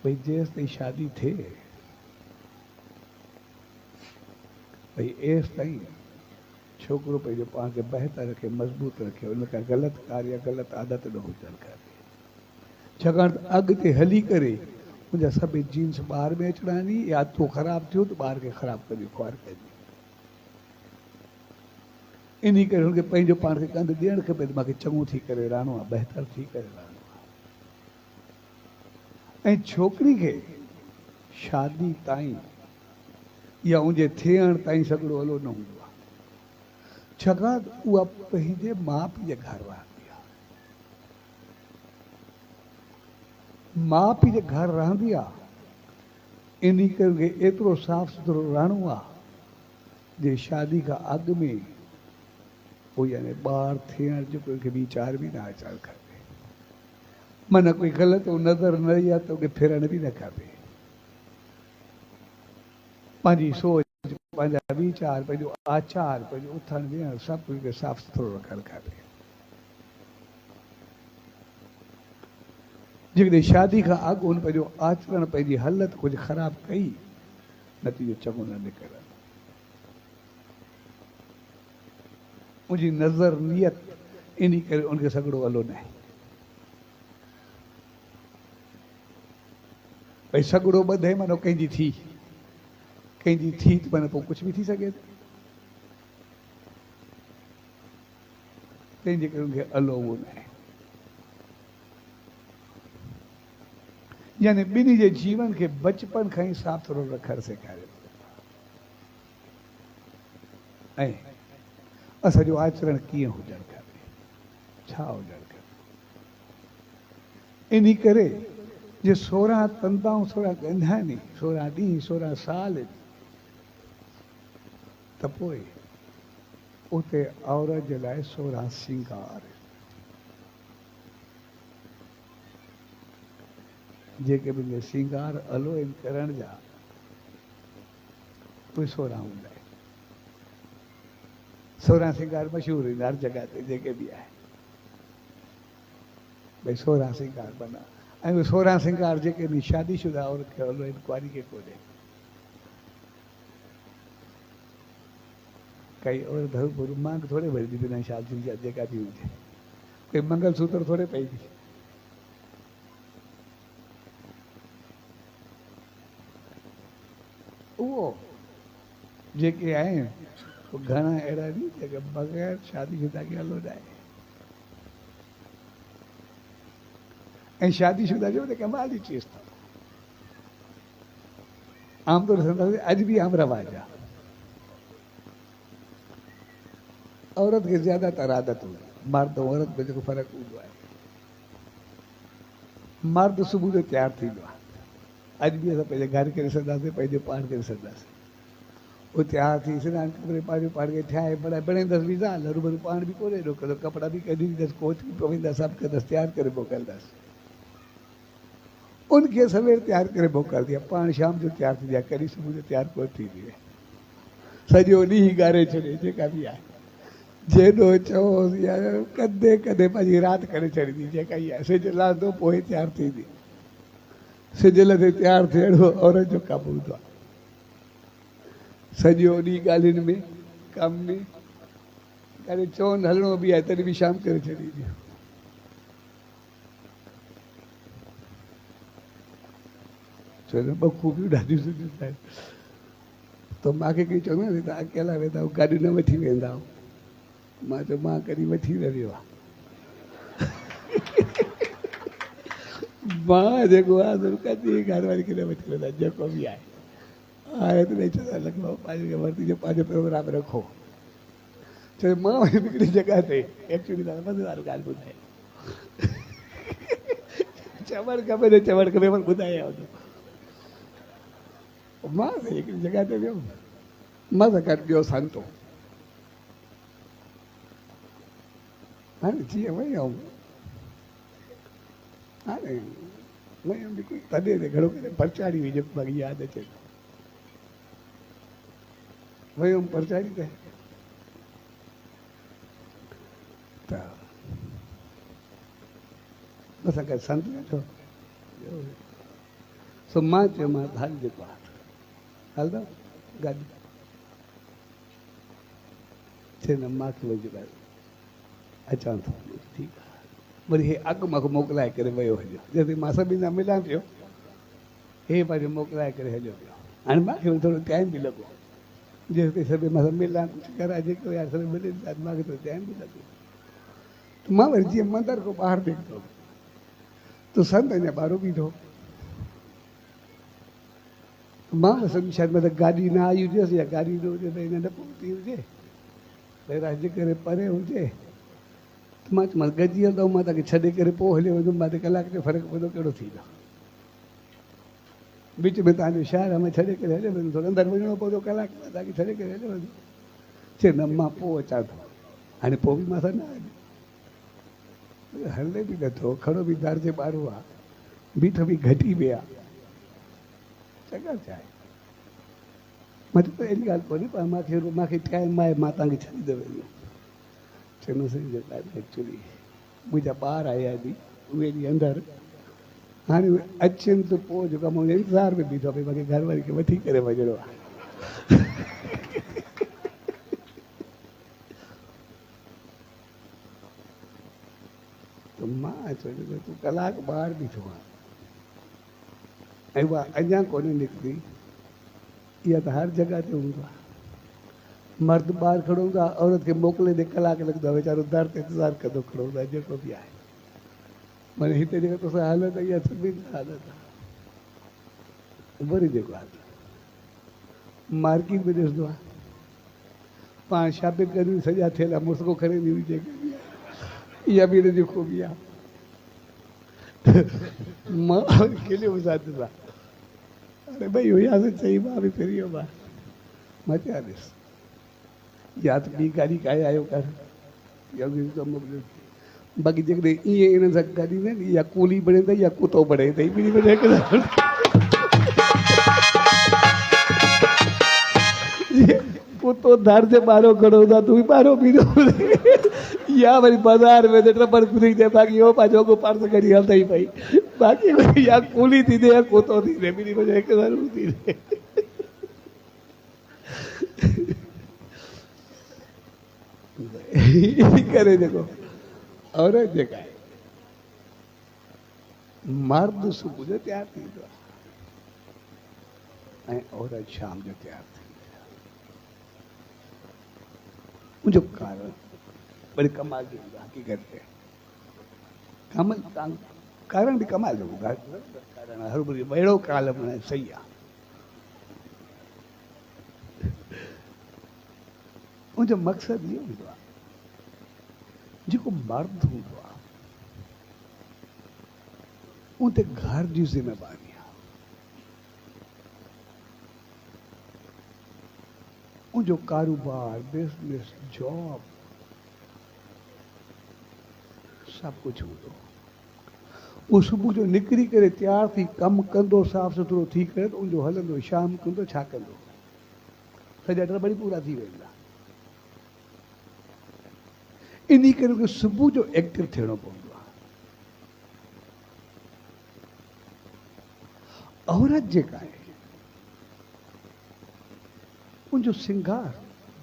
भई जेसि ताईं शादी थिए, भई एसि ताईं छोकिरो पंहिंजो पाण खे बहितर रखे, मज़बूत रखे, उनखां ग़लति कार्य, ग़लति आदत न हुजणु खपे। छाकाणि त अॻिते हली करे मुंहिंजा सभई जीन्स ॿार में अचणा आहिनि, या तो ख़राबु थियो त ॿार खे ख़राबु कजे, खुआर कजे। इन करे हुनखे पंहिंजो पाण खे कंद ॾियणु खपे त मूंखे चङो थी करे रहणो आहे, बहितर थी करे रहणो आहे। ऐं छोकिरी खे शादी ताईं या उनजे थियण ताईं सॻड़ो हलो न हूंदो आहे, छाकाणि उहा पंहिंजे माउ पीउ जे घर रहंदी आहे। माउ पीउ जे घर रहंदी आहे, इन करे एतिरो साफ़ सुथरो रहणो आहे जे शादी खां अॻु में पोइ यानी ॿार थियण जो कंहिंखे वीचार बि न अचणु खपे। माना कोई ग़लति नज़र न ईंदी आहे त उनखे फिरणु बि न खपे। पंहिंजी सोच, पंहिंजा वीचार, पंहिंजो आचार, पंहिंजो उथण वेहण सभु कुझु साफ़ सुथरो रखणु खपे। जेकॾहिं शादी खां अॻु हुन पंहिंजो आचरण, पंहिंजी हालत कुझु ख़राबु कई, नतीजो चङो न निकिरंदो। मुंहिंजी नज़र नियत इन करे उनखे सॻड़ो हलो न आहे। भई सॻड़ो ॿधे मानो कंहिंजी थी त माना पोइ कुझु बि थी सघे थो। तंहिंजे करे उनखे हलो उहो न आहे। यानी ॿिन्ही जे जीवन खे बचपन खां ई साफ़ सुथरो रखणु सेखारियो ऐं असांजो आचरण कीअं हुजणु खपे, छा हुजणु खपे। इन करे जे 16 तंदाऊं 16 ॻंढा आहिनि, 16 ॾींहं 16 साल, त पोइ उते औरत जे लाइ 16 सिंगार, जेके मुंहिंजे सिंगार अलो आहिनि करण जा, कोई सोरहां हूंदा आहे। सोरहां सिंगार मशहूर आहिनि हर जॻह ते जेके बि आहे, भई सोरहां सिंगार बना। ऐं उहे सोरहां सिंगार जेके आहिनि शादीशुदा औरत खे हलो आहिनि, कुआरी खे कोन्हे। कई औरत मांग थोरे भरंदी बिना शादी जा जेका बि हुजे, कोई मंगलसूत्र थोरे पईंदी। उहो जेके आहिनि घणा अहिड़ा आहिनि जेके बग़ैर शादीशुदा खे हलो न आहे। ऐं शादीशुदा जो त कमाल जी चीज़ अथव। आमतौर सां अॼु बि आम रवाज आहे। औरत खे ज़्यादातर आदत हूंदी, मर्द औरत में जेको फ़र्क़ु हूंदो आहे, मर्द सुबुह जो तयारु थींदो आहे। अॼु बि असां पंहिंजे घर खे ॾिसंदासीं, पंहिंजो पाण खे ॾिसंदासीं, उहो तयारु थी सनानु करे पंहिंजो पाण खे ठाहे बणाईंदसि बि ज़ाल हरू पाण बि कोन्हे एॾो कंदो, कपिड़ा बि कढी ॾींदसि, कोच बि पवंदसि, सभु कंदसि, तयारु करे मोकिलींदसि। उनखे सवेर तयारु करे मोकिलंदी आहे, पाण शाम जो तयारु थींदी आहे, कॾहिं सुबुह जो तयारु कोन थींदी आहे। सॼो ॾींहुं ॻारे छॾे जेका बि आहे, जेॾो चओ कॾहिं कॾहिं पंहिंजी राति करे छॾींदी जेका ई आहे। सिज लहंदो पोइ तयारु थींदी, सिज लथे तयारु थिए, अहिड़ो औरत जो कमु हूंदो आहे। सॼो ॾींहुं ॻाल्हियुनि में, कम में, कॾहिं चवनि हलणो बि आहे तॾहिं बि शाम करे छॾींदी। छो त ॿ खूबियूं ॾाढियूं सुठियूं आहिनि। त मूंखे कई चवंदो आहे तव्हां अकेला वेंदा आहियो, गाॾी न वठी वेंदा आहियो। मां चयो मां कॾहिं वठी न वियो आहे। मां जेको आहे कॾहिं घर वारी खे न वठी वेंदा, जेको बि आहे त ॾेई चवंदा लॻो पंहिंजो वरिती जो पंहिंजो प्रोग्राम रखो। चयो मां वरी हिकिड़ी जॻह ते एक्चुअली तव्हां मज़ेदार ॻाल्हि ॿुधाए, चवणु खपे न चवणु खपे पर ॿुधायां थो। मां हिकिड़ी जॻह ते वियो, मां सां गॾु ॿियो संतो। हाणे जीअं वयूं, हाणे वयूं बि तॾहिं ते घणो करे परचाड़ी हुई, जेको मूंखे यादि अचे थो। वयुमि परचाड़ी ते, त असां गॾु संत वेठो। सो मां चयो मां हल जेको आहे हलंदो गॾु। चए न मूंखे वञी अचां थो, ठीकु आहे। वरी हे अॻु मूंखे मोकिलाए करे वियो हलियो, जॾहिं मां सभिनी सां मिलां पियो, हे पंहिंजो मोकिलाए करे हलियो पियो। हाणे मूंखे वरी थोरो टाइम बि लॻो, जेसिताईं सभिनी मां मिलां कुझु कराए, जेको यार सभु मिले मूंखे थोरो टाइम बि लॻो। त मां वरी जीअं मंदर खां ॿाहिरि निकितो त संत अञा ॿाहिरो बीठो। मां सम्झी शायदि मतिलबु गाॾी न आई हुजेसि या गाॾी न हुजे, भई न पहुती हुजे, भई राज्य करे परे हुजे। त मां चयोमांसि गॾिजी हलंदो, मां तव्हांखे छॾे करे पोइ हलियो वेंदुमि, मां त कलाक जो फ़र्क़ु पवंदो, कहिड़ो थींदो। विच में तव्हांजो शहर आहे, मां छॾे करे हलियो वेंदुमि, थोरो अंदरि वञिणो पवंदो, कलाक में तव्हांखे छॾे करे हलियो वेंदुमि। चए न मां पोइ अचां थो। हाणे पोइ बि मां सां न हले बि नथो, खड़ो बि दर जे ॿाहिरो आहे, बीठो बि घटी विया, चङा छा आहे। मां चयो अहिड़ी ॻाल्हि कोन्हे, पर मूंखे टाइम आहे, मां तव्हांखे छॾींदो वेंदुमि। चवंदो साईं एक्चुअली मुंहिंजा ॿार आया आहिनि, उहे ॾींहुं अंदरि, हाणे उहे अचनि त पोइ जेको मां इंतज़ार में बीठो आहे, भई मूंखे घर वारी खे वठी करे वञिणो आहे। त मां चयो तूं कलाक ॿाहिरि बीठो आहे ऐं उहा अञा कोन्हे निकिती। इहा त हर जॻह ते हूंदो आहे, मर्द ॿाहिरि खड़ो हूंदो आहे, औरत खे मोकिले ॾे, कलाक लॻंदो आहे, वीचारो दर ते इंतज़ारु कंदो खड़ो हूंदो आहे, जेको बि आहे। माना हिते जेका तोसां हालत आहे, इहा सभिनी जी हालत आहे। वरी जेको आहे मार्केट में ॾिसंदो आहे, पाण शॉपिंग कंदी सॼा थेला मुस्को खणंदी हुई, जेके बि आहे, इहा बि हिनजी ख़ूबी आहे। मां खिलियो सां अरे भई हुयासीं चई, मां बि फिरी वियो। मां चयो ॾिस, या त ॿी गाॾी काए आयो कर, या मोकिलियो, बाक़ी जेकॾहिं ईअं इन्हनि सां गाॾी न, या कूली बणे अथई या कुतो बणे अथई, ॿिनी में कुत्तो दर से ॿारो खड़ो हूंदो आहे, तूं बि ॿारो बीठो या वरी बाज़ार में ट्रपड़ खुली थिए, बाक़ी हो पंहिंजो को पर्स खणी हलंदई पई, बाक़ी या कूली थींदे या कुतो थींदे, ॿिन्ही में हिकु ज़रूरु थींदे। इन करे जेको औरत जेका आहे, मर्द सुबुह जो तयारु थींदो आहे ऐं औरत शाम जो तयारु थींदी आहे। मुंहिंजो कारण वरी कमाल जो हूंदो आहे हक़ीक़त ते, कारण बि कमाल जो हूंदो आहे, कारण हर भली अहिड़ो कालम न सही आहे। मुंहिंजो मक़सदु इहो हूंदो आहे, जेको मर्द हूंदो आहे उन ते घर जी ज़िम्मेवारी आहे, उनजो कारोबार, बिज़नेस, जॉब सभु कुझु हूंदो। उहो सुबुह जो निकिरी करे तयारु थी कमु कंदो, साफ़ सुथिरो थी करे त उनजो हलंदो, शाम कंदो, छा कंदो, सॼा टबड़ी पूरा थी वेंदा। इन करे सुबुह जो एक्टिव थियणो पवंदो आहे। औरत जेका आहे उनजो सिंगार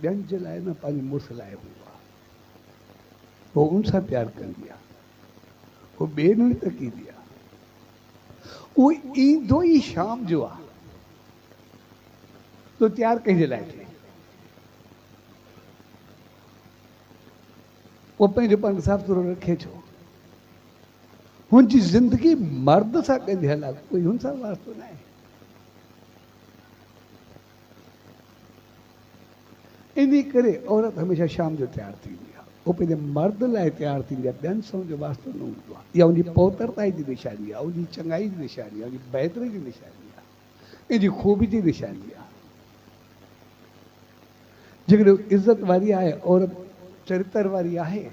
ॿियनि जे लाइ न, पंहिंजे मुड़ुस लाइ हूंदो आहे। उहो उन सां प्यारु कंदी आहे, उहो ॿिए ॾींहुं तकींदी आहे, उहो ईंदो ई शाम जो आहे, तो तयारु कंहिंजे लाइ थिए, वो पंहिंजो पाण साफ़ सुथरो रखे छो। हुनजी ज़िंदगी मर्द सां ॻंढियल आहे, कोई हुन सां वास्तो न आहे। इन करे औरत हमेशह शाम जो तयारु थींदी आहे, वो पंहिंजे मर्द लाइ तयारु थींदी आहे, ॿियनि सां जो वास्तो न हूंदो आहे। इहा उनजी पवित्रताई जी निशानी आहे, उनजी चङाई जी निशानी आहे, उनजी बहितरी जी निशानी आहे, इनजी ख़ूबी जी निशानी आहे। जेकॾहिं इज़त वारी आहे, औरत चरित्र वारी आहे,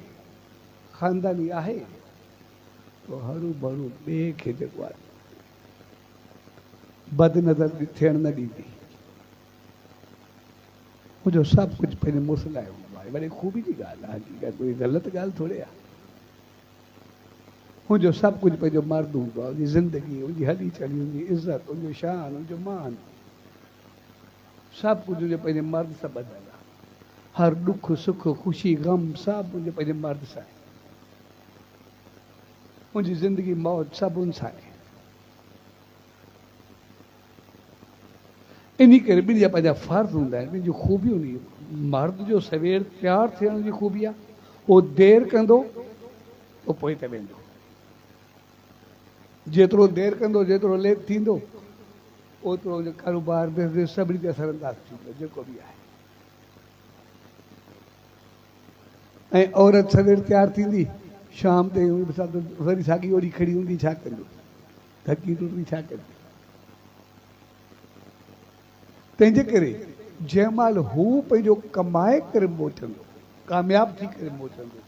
ख़ानदानी आहे, तो हरू भरू ॿिए खे जेको आहे बदनज़र थियण न ॾींदी। मुंहिंजो सभु कुझु पंहिंजे मुड़ुस लाइ हूंदो आहे, वरी ख़ूबी जी ॻाल्हि आहे, हक़ीक़त कोई ग़लति ॻाल्हि थोरे आहे। मुंहिंजो सभु कुझु पंहिंजो मर्द हूंदो आहे, उनजी ज़िंदगी, उनजी हली चली, उनजी इज़त, उनजो शान, उनजो मान, सभु कुझु पंहिंजे मर्द सां ॿधियल आहे। हर दुख सुख ख़ुशी गम सभु मुंहिंजे पंहिंजे मर्द सां आहे। मुंहिंजी ज़िंदगी मौत सभु उन सां आहे। इन करे ॿिनि जा पंहिंजा फ़र्ज़ हूंदा आहिनि, ॿिनि जूं ख़ूबियूं हूंदियूं। मर्द जो सवेर तयारु थियण जी ख़ूबी आहे, उहो देरि कंदो उहो पोइ ते वेंदो, जेतिरो देरि कंदो जेतिरो लेट थींदो ओतिरो कारोबार बिज़नेस सभिनी ते असरअंदाज़ थींदो, जेको बि आहे। ऐं औरत सवेर तयारु थींदी, शाम ते वरी साॻी ओड़ी खड़ी हूंदी, छा कंदो, थकी टुटी छा कंदी। तंहिंजे करे जंहिं महिल हू पंहिंजो कमाए करे मोटंदो, कामयाबु थी करे मोटंदो,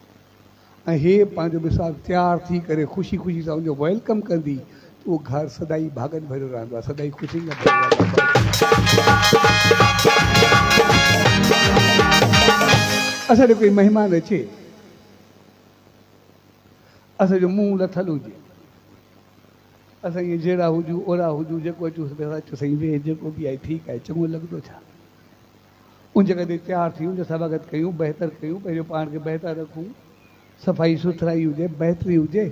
ऐं हे पंहिंजो मिसाल तयारु थी करे ख़ुशी ख़ुशी सां उनजो वेलकम कंदी, त उहो घरु सदाई भागनि भरियो रहंदो आहे, सदाई ख़ुशी न भरियो रहंदो आहे। असांजो कोई महिमान अचे, असांजो मुंहुं लथल हुजे, असां ईअं जहिड़ा हुजूं ओड़ा हुजूं, जेको अचूं अचो साईं वेह, जेको बि आहे ठीकु आहे, चङो लॻंदो छा। उन जॻह ते तयारु थी उनजो स्वागत कयूं, बहितर कयूं, पंहिंजो पाण खे बहितर रखूं, सफ़ाई सुथराई हुजे, बहितरी हुजे,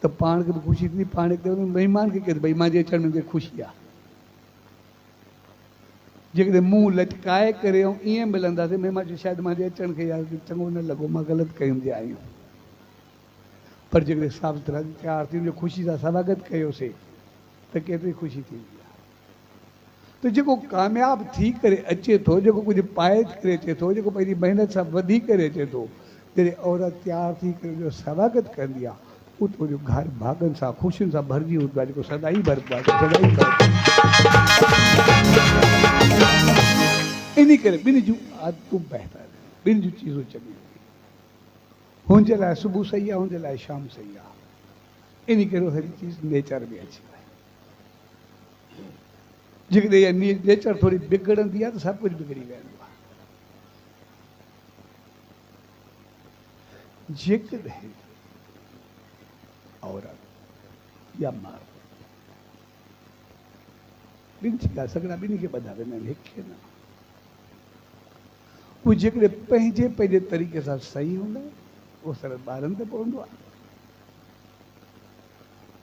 त पाण खे बि ख़ुशी थींदी, पाण खे महिमान खे भई मुंहिंजे अचण में मूंखे ख़ुशी आहे। जेकॾहिं मुंहुं लटकाए करे ऐं ईअं मिलंदासीं, महिमान जो शायदि मुंहिंजे अचण खे यार चङो न लॻो, मां ग़लति कयूं जे आहियूं। पर जेकॾहिं साफ़ सुथरा तयारु थी उनजो ख़ुशी सां स्वागत कयोसीं त केतिरी ख़ुशी थींदी आहे। त जेको कामयाबु थी करे अचे थो, जेको कुझु पाए करे अचे थो, जेको पंहिंजी महिनत सां वधी करे अचे थो, जॾहिं औरत तयारु थी करे उनजो स्वागत कंदी आहे, उहो जो घर भागनि सां ख़ुशियुनि सां भरिजी हूंदो आहे, जेको सदाई भरंदो आहे, सदाई भरंदो आहे। इन करे ॿिनि जूं आदतूं बहितर, ॿिनि जूं चीज़ूं चङियूं, हुनजे लाइ सुबुह सही आहे, हुनजे लाइ शाम सही आहे। इन करे हर चीज़ नेचर में अची वई। जेकॾहिं इहा नेचर थोरी बिगड़ंदी आहे त सभु कुझु बिगड़ी वेंदो आहे। जेकॾहिं औरत या मर्द ॿिनि जी ॻाल्हि सॻड़ा ॿिन्ही खे ॿधा वेंदा आहिनि, हिक खे न। उहो जेकॾहिं पंहिंजे पंहिंजे तरीक़े सां सही हूंदा उहो असरु ॿारनि ते पवंदो आहे,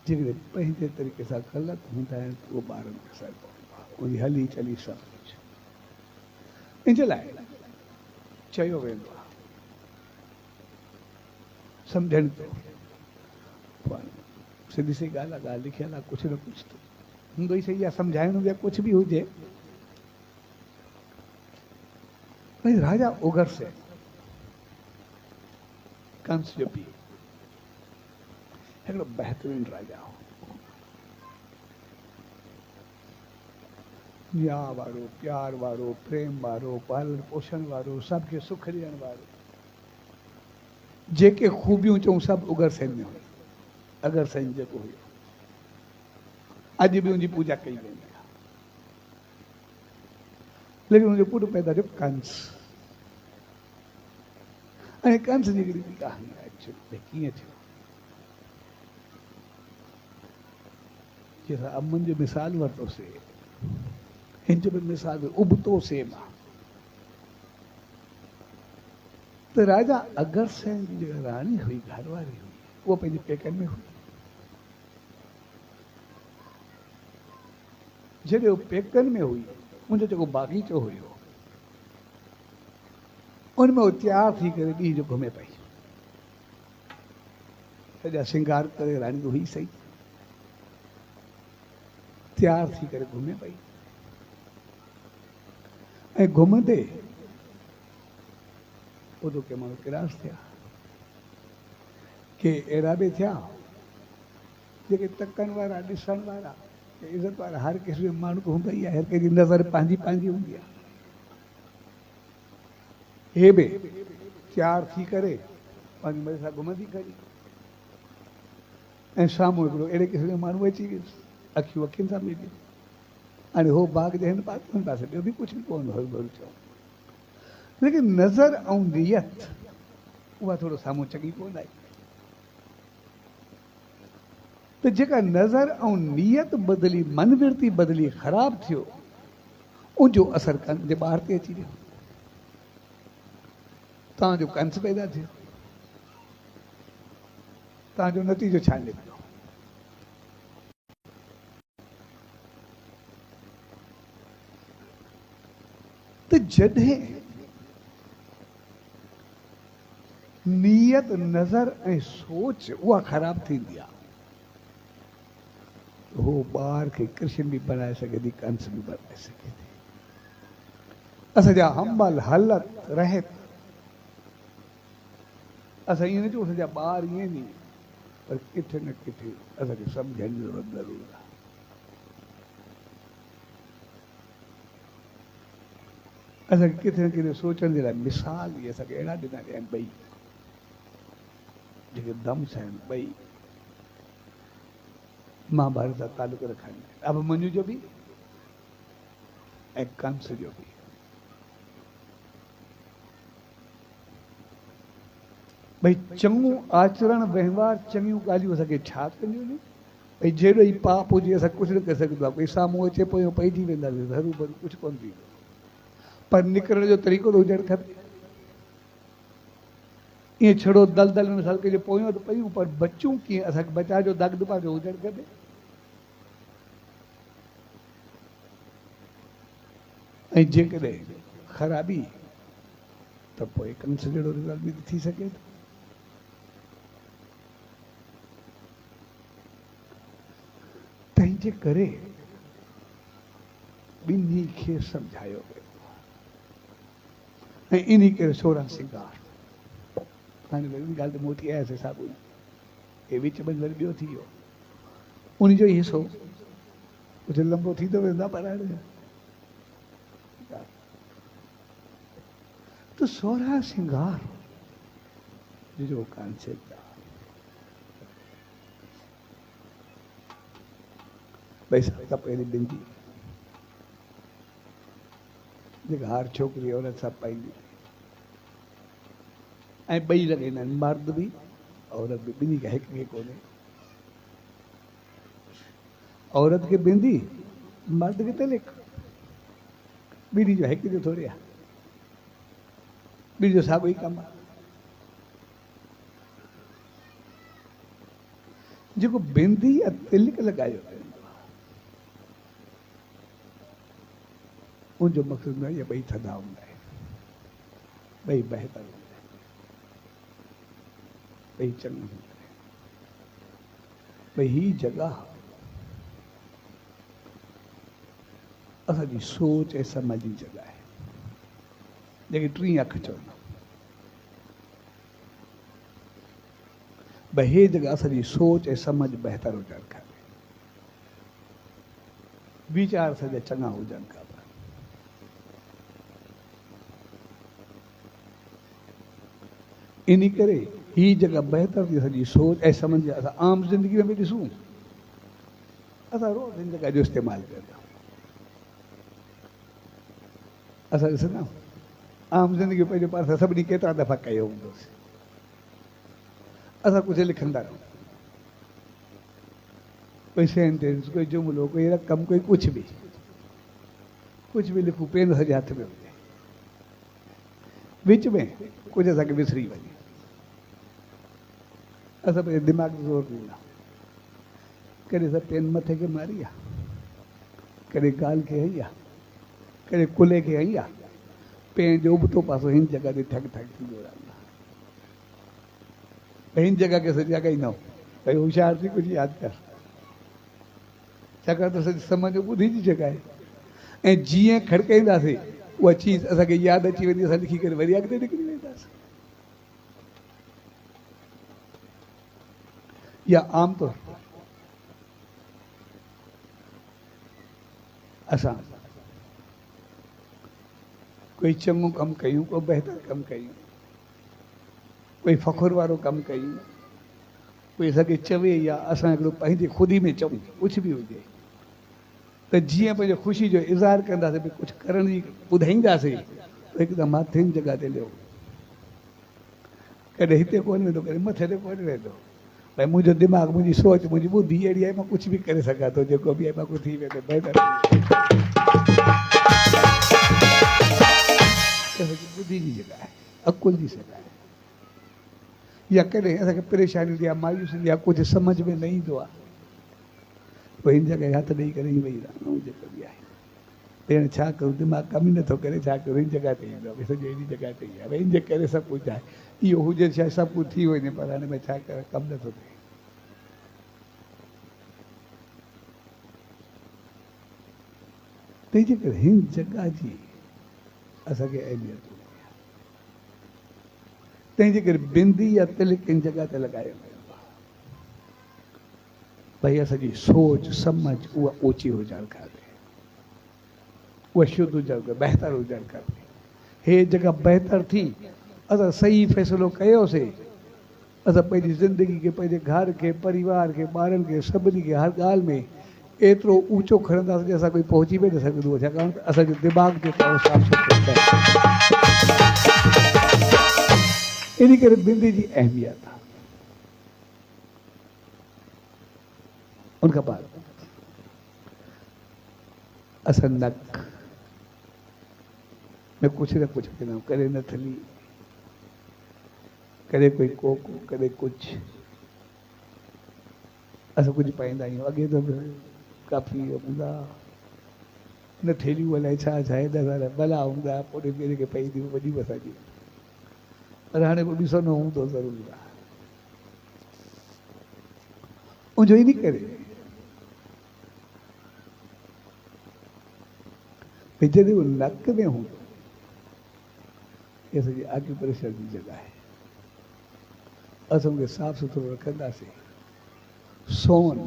जेकॾहिं पंहिंजे तरीक़े सां ग़लति हूंदा आहिनि त उहो ॿारनि ते असरु पवंदो आहे, उनजी हली चली सभु कुझु। इन जे लाइ चयो वेंदो आहे, सम्झनि थो सिधी सी ॻाल्हि आहे, ॻाल्हि लिखियल आहे, कुझु न कुझु त हूंदो ई सही आहे, सम्झाइणो या कुझु बि हुजे। भई राजा उगरसेन कंस जो पीउ हिकिड़ो बहितरीनु राजा हो, न्याय वारो, प्यार वारो, प्रेम वारो, पालण पोषण वारो, सबके सुख ॾियण वारो, जेके खूबियूं चऊं सभु उगरसेन में हुई। अगरसेन जेको हुयो अॼु बि उनजी पूजा कई वेंदी आहे, लेकिन उनजो पुटु पैदा थियो कंस। ऐं कंस जी हिकिड़ी कहानी आहे, एक्चुअली कीअं थियो। जंहिंसां अमन जो मिसाल वरितोसीं, हिन जो बि मिसाल उबतो सेम आहे। त राजा अगरसेन जी जेका राणी हुई, घरवारी हुई, उहा पंहिंजे पेकनि में हुई। जॾहिं उहो पेकनि में हुई, मुंहिंजो जेको बाग़ीचो हुयो उनमें उहो तयारु थी करे ॾींहं जो घुमे पई, सॼा श्रंगार करे राणी हुई सही, तयारु थी करे घुमे पई। ऐं घुमंदे उदो के माण्हू किरास थिया, के अहिड़ा बि थिया जेके तकनि वारा, ॾिसण वारा, इज़त वारा, हर क़िस्म जो माण्हू हूंदा ई आहे, हर कंहिंजी नज़र पंहिंजी पंहिंजी हूंदी आहे। हे बि तयारु थी करे पंहिंजी मज़े सां घुमंदी खड़ी, ऐं साम्हूं हिकिड़ो अहिड़े क़िस्म जो माण्हू अची वियुसि, अखियूं अखियुनि सां मिलियूं। हाणे हो बाग़ जे हिन पासे हुन पासे ॿियो बि कुझु बि कोन हो चओ, लेकिन नज़र ऐं नियत उहा थोरो साम्हूं चङी कोन आई। त जेका नज़र ऐं नियत बदिली, मन वृत्ति बदिली, ख़राबु थियो, उनजो असरु कंस जे ॿार ते अची वियो, तव्हांजो कंस पैदा थियो, तव्हांजो नतीजो छा निकितो। त जॾहिं नियत, नज़र ऐं सोच उहा ख़राबु थींदी आहे, हो ॿार खे कृष्ण बि बणाए सघे थी, कंस बि बणाए सघे थी। असांजा हमल हलत रहत, असां ईअं न चऊं असांजा ॿार ईअं नी, पर किथे न किथे असांखे सम्झण जी ज़रूरत ज़रूर आहे। असांखे किथे न किथे सोचण जे लाइ मिसाल बि असांखे अहिड़ा ॾिना विया आहिनि, ॿई जेके दम्स आहिनि, ॿई महाभारत सां तालुक रखंदा आहिनि, अभिमन्यु जो बि ऐं कंस जो बि। भई चङो आचरण वहिंवार, चङियूं ॻाल्हियूं असांखे छा कंदियूं आहिनि, भई जहिड़ो ई पाप हुजे असां कुझु न करे सघंदो आहे, कोई साम्हूं अचे पोइ पइजी वेंदासीं, ज़रूरु भरू कुझु कोन थींदो, पर निकिरण जो तरीक़ो त हुजणु खपे। ईअं छड़ो दलदल में हल्के जो पोयों त पयूं, पर बचूं कीअं, असांखे बचा जो दाग दुबा जो हुजणु खपे। ऐं जेकॾहिं ख़राबी त पोइ कंस जहिड़ो रिज़ल्ट बि थी सघे थो। तंहिंजे करे ॿिन्ही खे सम्झायो वियो ऐं इन करे 16 श्रंगार। हाणे वरी ॻाल्हि त मोटी आयसि साॻियो ई, हे विच में वरी ॿियो थी वियो, उनजो ई हिसो कुझु लंबो थींदो वेंदो पर तो 16 श्रंगार जो कॉन्सेप्ट आहे, भई सभु पहिरीं बिंदी जेका हर छोकिरी औरत सां पाईंदी, ऐं ॿई लॻाईंदा आहिनि, मर्द बि औरत बि, ॿिन्ही खे हिक खे कोन्हे। औरत खे बिंदी, मर्द खे तिलिक, ॿिन्ही जो हिक जो थोरी आहे, ॿिन्ही जो साॻियो ई कमु आहे। जेको बिंदी या तिलिक लॻायो वेंदो आहे उनजो मक़सदु न आहे ॿई थधा हूंदा आहिनि, ॿई बहितर हूंदा आहिनि, ॿई चङा हूंदा आहिनि। भई ही जॻह असांजी सोच ऐं समझ जी जॻह आहे, जेके टीं अख चवंदा। भई हे जॻह असांजी सोच ऐं समझ बहितर हुजणु खपे, वीचार असांजा चङा हुजणु खपनि। इन करे ही जॻह बहितर थी असांजी सोच ऐं समझ। असां आम ज़िंदगी में बि ॾिसूं, असां रोज़ हिन जॻह जो इस्तेमालु कंदा। असां ॾिसंदा आम ज़िंदगी पंहिंजे पाण सां सभिनी केतिरा दफ़ा कयो हूंदोसीं। असां कुझु लिखंदा रहूं, कोई सेंटेंस, कोई जुमिलो, कोई रक़म, कोई कुझु बि लिखूं, पेन सॼे हथ में हुजे, विच में कुझु असांखे विसरी वञे, असां पंहिंजे दिमाग़ जो ज़ोर ॾींदा। कॾहिं असां पेन मथे खे मारी आहे, कॾहिं ॻाल्हि खे हई आहे, कॾहिं कुल्हे खे हई आहे, पेन जो उबतो पासो हिन जॻह ते ठक ठक थींदो रहंदो आहे। हिन जॻह खे असां जॻाईंदा आहियूं, भई होशियार थी कुझु यादि कर, छाकाणि त असांजी समझ ॿुधी जी जॻह आहे। ऐं जीअं खड़काईंदासीं उहा चीज़ असांखे यादि अची वेंदी, असां लिखी करे वरी अॻिते निकिरी वेंदासीं। या आमतौर असां कोई चङो कमु कयूं, कोई बहितर कमु कयूं, कोई फ़ख़ुर वारो कमु कयूं, कोई असांखे चवे या असां हिकिड़ो पंहिंजे ख़ुदि में चऊं, कुझु बि हुजे, त जीअं पंहिंजो ख़ुशी जो इज़हार कंदासीं, भई कुझु करण जी ॿुधाईंदासीं, त हिकदमि हथ हिन जॻह ते लियो, कॾहिं हिते कोन वेंदो, कॾहिं मथे ते कोन वेंदो। भई मुंहिंजो दिमाग़, मुंहिंजी सोच, मुंहिंजी ॿुधी अहिड़ी आहे, मां कुझु बि करे सघां थो, जेको बि आहे मां कुझु थी वेंदो। ॿुधी जी जॻह आहे, अकुल जी जॻह आहे। या कॾहिं असांखे परेशानी ईंदी आहे, मायूसी ईंदी आहे, कुझु सम्झ में न ईंदो आहे, पोइ हिन जॻह हथ ॾेई करे ई वेही रहंदो, जेको बि आहे। भेण छा करूं, दिमाग़ कम ई नथो करे, छा करूं, हिन जॻह ते ईंदो, सॼो हिन जॻह ते ई आहे, भई हिन जे करे सभु कुझु आहे। इहो हुजे छा सभु कुझु थी वञे, पर हाणे भई छा करे, कमु नथो थिए। तंहिंजे करे हिन जॻह जी असांखे अहमियत हूंदी आहे। तंहिंजे करे बिंदी या तिलिक हिन जॻह ते लॻायो वेंदो आहे, भई असांजी सोच समझ उहा ऊची हुजणु खपे, उहा शुद्ध हुजणु खपे, बहितर हुजणु खपे। हे जॻह बहितर थी, असां सही फ़ैसिलो कयोसीं, असां पंहिंजी ज़िंदगी खे, पंहिंजे घर खे, परिवार खे, ॿारनि खे, सभिनी खे हर ॻाल्हि में एतिरो ऊचो खणंदासीं, असां कोई पहुची बि न सघंदो, छाकाणि त असांजो दिमाग़ जेको आहे साफ़ सुथिरो आहे। इन करे बिंदी जी अहमियत आहे। उनखां बाद असां नक में कुझु न कुझु कंदा आहियूं, कॾहिं नथली, कॾहिं कोई कोको, कॾहिं कुझु असां कुझु पाईंदा आहियूं। अॻे त काफ़ी हूंदा न, थेलियूं अलाए छा छा हेॾा भला हूंदा, पोइ जेके पई थी वॾी असांजी, पर हाणे पोइ ॾिसो न हूंदो ज़रूरी आहे। उनजो इन करे भई जॾहिं उहो नक में हूंदो, असांजी आक्यूप्रेशर जी जॻह आहे, असां उनखे साफ़ सुथिरो रखंदासीं। सोन,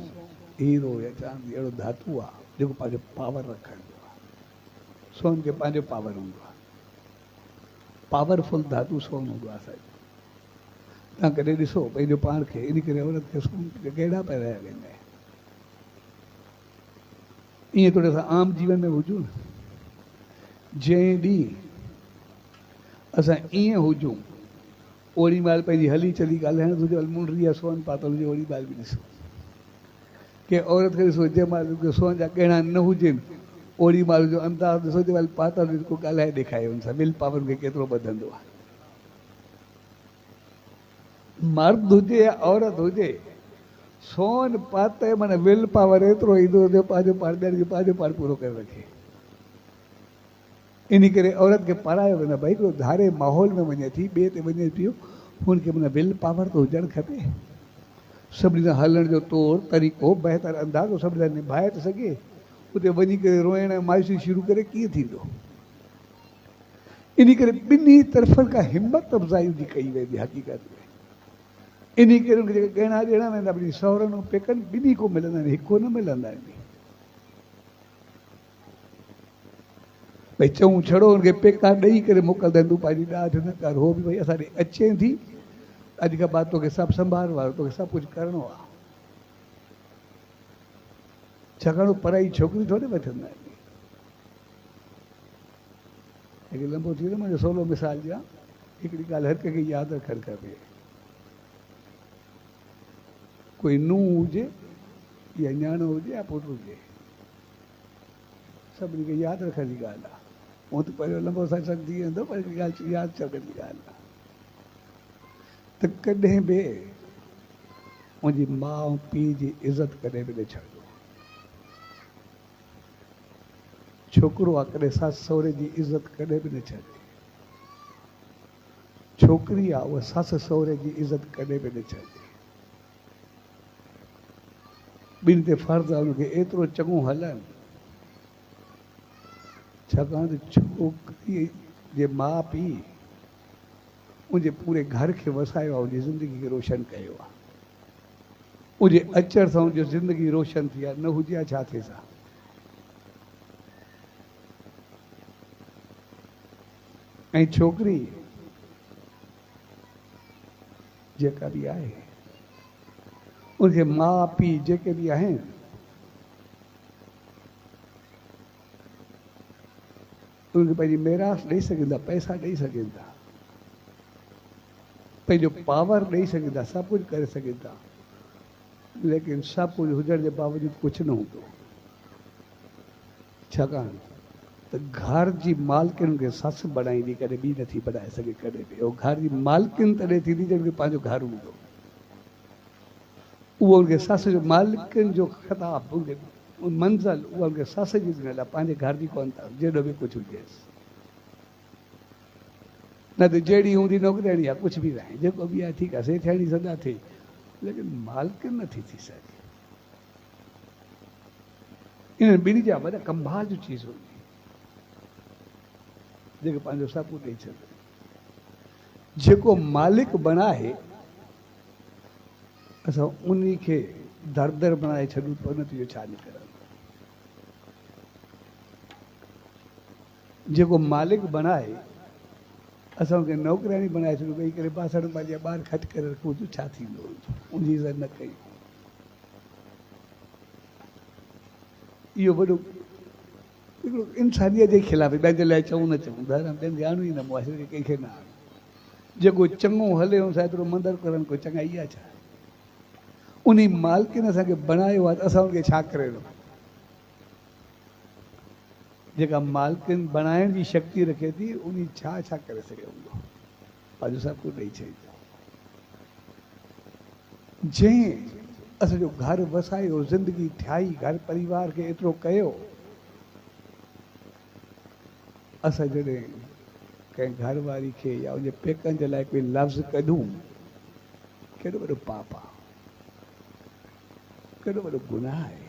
हीरो या चांदी अहिड़ो धातु आहे जेको पंहिंजो पावर रखंदो आहे। सोन खे पंहिंजो पावर हूंदो आहे, पावरफुल धातु सोन हूंदो आहे असांजो। तव्हां कॾहिं ॾिसो पंहिंजो पाण खे, इन करे औरत खे सोन खे कहिड़ा पहिराया वेंदा आहिनि। ईअं थोरो असां आम जीवन में हुजूं न, जंहिं ॾींहुं असां ईअं हुजूं ओड़ी महिल पंहिंजी हली चली ॻाल्हाइण तुंहिंजे महिल मुंडी या सोन पातल हुजे ओड़ी महिल बि ॾिसो के औरत खे ॾिसो जंहिं महिल सोन जा गहना न हुजनि ओड़ी महिल जो अंदाज़ ॾिसो जंहिं महिल पातल को ॻाल्हाए ॾेखारे हुन सां विल पावर खे केतिरो ॿधंदो आहे मर्द हुजे या औरत हुजे सोन पाते माना विल पावर एतिरो ईंदो जो पंहिंजो पाण ॿियनि खे पंहिंजो पाण पूरो करे रखे इन करे औरत खे पढ़ायो वेंदो भई हिकिड़ो धारे माहौल में वञे थी ॿिए ते वञे पियो हुनखे माना विल पावर त हुजणु खपे सभिनी सां हलण जो तौरु तरीक़ो बहितर अंदाज़ो सभिनी सां निभाए थो सघे उते वञी करे रोइण ऐं मायूसी शुरू करे कीअं थींदो इन करे ॿिन्ही तरफ़नि खां हिमत अफ़ज़ाई जी कई वेंदी हक़ीक़त में इन करे उनखे जेके गहना ॾियणा वेंदा भई सहुरनि ऐं पेकनि ॿिन्ही को मिलंदा आहिनि हिकु न मिलंदा आहिनि भई चऊं छड़ो हुनखे पेका ॾेई करे मोकिलंदा आहिनि तूं पंहिंजी ॾाढ न कर हो बि भई असां ॾे अचे थी अॼु खां बाद तोखे सभु संभाल वारो तोखे सभु कुझु करिणो आहे छाकाणि पढ़ाई छोकिरी थोरी वठंदा आहिनि हिकु लंबो थी वियो मुंहिंजो सवलो मिसाल ॾियां हिकिड़ी ॻाल्हि हर कंहिंखे यादि रखणु खपे कोई नूंहुं हुजे या न्याणो हुजे या पुटु हुजे सभिनी खे यादि रखण जी ॻाल्हि आहे हूअं त पहिरियों लंबो सत्संग थी वेंदो पर हिकिड़ी ॻाल्हि यादि रखण जी ॻाल्हि आहे त कॾहिं बि मुंहिंजी माउ पीउ जी इज़त कॾहिं बि न छॾिजो छोकिरो आहे कॾहिं ससु सहुरे जी इज़त कॾहिं बि न छॾे छोकिरी आहे उहा ससु सहुरे जी इज़त कॾहिं बि न छॾे ॿिनि ते फ़र्ज़ु आहे हुनखे एतिरो चङो हलनि छाकाणि त छोकिरीअ जे माउ पीउ उनजे पूरे घर खे वसायो आहे उनजी ज़िंदगी खे रोशन कयो आहे उनजे अचण सां उनजी ज़िंदगी रोशन थी आहे न हुजे छा थिए सां ऐं छोकिरी जेका बि आहे उनखे माउ पीउ जेके बि आहिनि उनखे पंहिंजी मेरास ॾेई सघनि था पैसा ॾेई सघनि था पंहिंजो पावर ॾेई सघनि था सभु कुझु करे सघनि था लेकिन सभु कुझु हुजण जे बावजूदि कुझु न हूंदो छाकाणि त घर जी मालकिन खे ससु बणाईंदी कॾहिं ॿी नथी बणाए सघे कॾहिं बि उहो घर जी मालकिन तॾहिं थींदी जॾहिं पंहिंजो घर हूंदो उहो उनखे ससु जो मालिकनि जो ख़िताबु मंज़िल उहा उनखे ससु जी ॾिनल आहे पंहिंजे घर जी कोन था जेॾो बि कुझु हुजेसि न त जहिड़ी हूंदी नौकिरियाणी आहे कुझु बि न आहे जेको बि आहे ठीकु आहे सेठियाणी सदा थिए लेकिन मालिकिन नथी थी सघे इन ॿिन्ही जा वॾा कंभाल जूं चीज़ हूंदी जेके पंहिंजो सभु ॾेई छॾे जेको मालिक बणाए असां उन खे दर दर बणाए छॾूं त उन जो छा निकिरंदो जेको मालिक बणाए असां उनखे नौकिराणी बणाए छॾूं वेही करे बासण पंहिंजा ॿार खट करे रखूं त छा थींदो उनजी इज़त न कई इहो वॾो हिकिड़ो इंसानियत जे ख़िलाफ़ ॿियनि जे लाइ चऊं न चऊं धर्म ॿियनि खे आणू ई न मुआशिरे कंहिंखे न आणू जेको चङो हले हुन सां एतिरो मंदरु करणु कोई चङाई आहे छा उन मालिकिन असांखे बणायो आहे त असां उनखे छा करे जेका मालिकिन बणाइण जी शक्ति रखे थी उन छा छा करे सघे हूंदो पंहिंजो सभु कुझु ॾेई छॾींदो जंहिं असांजो घर वसायो ज़िंदगी ठाही घर परिवार खे एतिरो कयो असां जॾहिं कंहिं घर वारी खे या उनजे पेकनि जे लाइ कोई लफ़्ज़ कढूं केॾो वॾो पाप आहे केॾो वॾो गुनाह आहे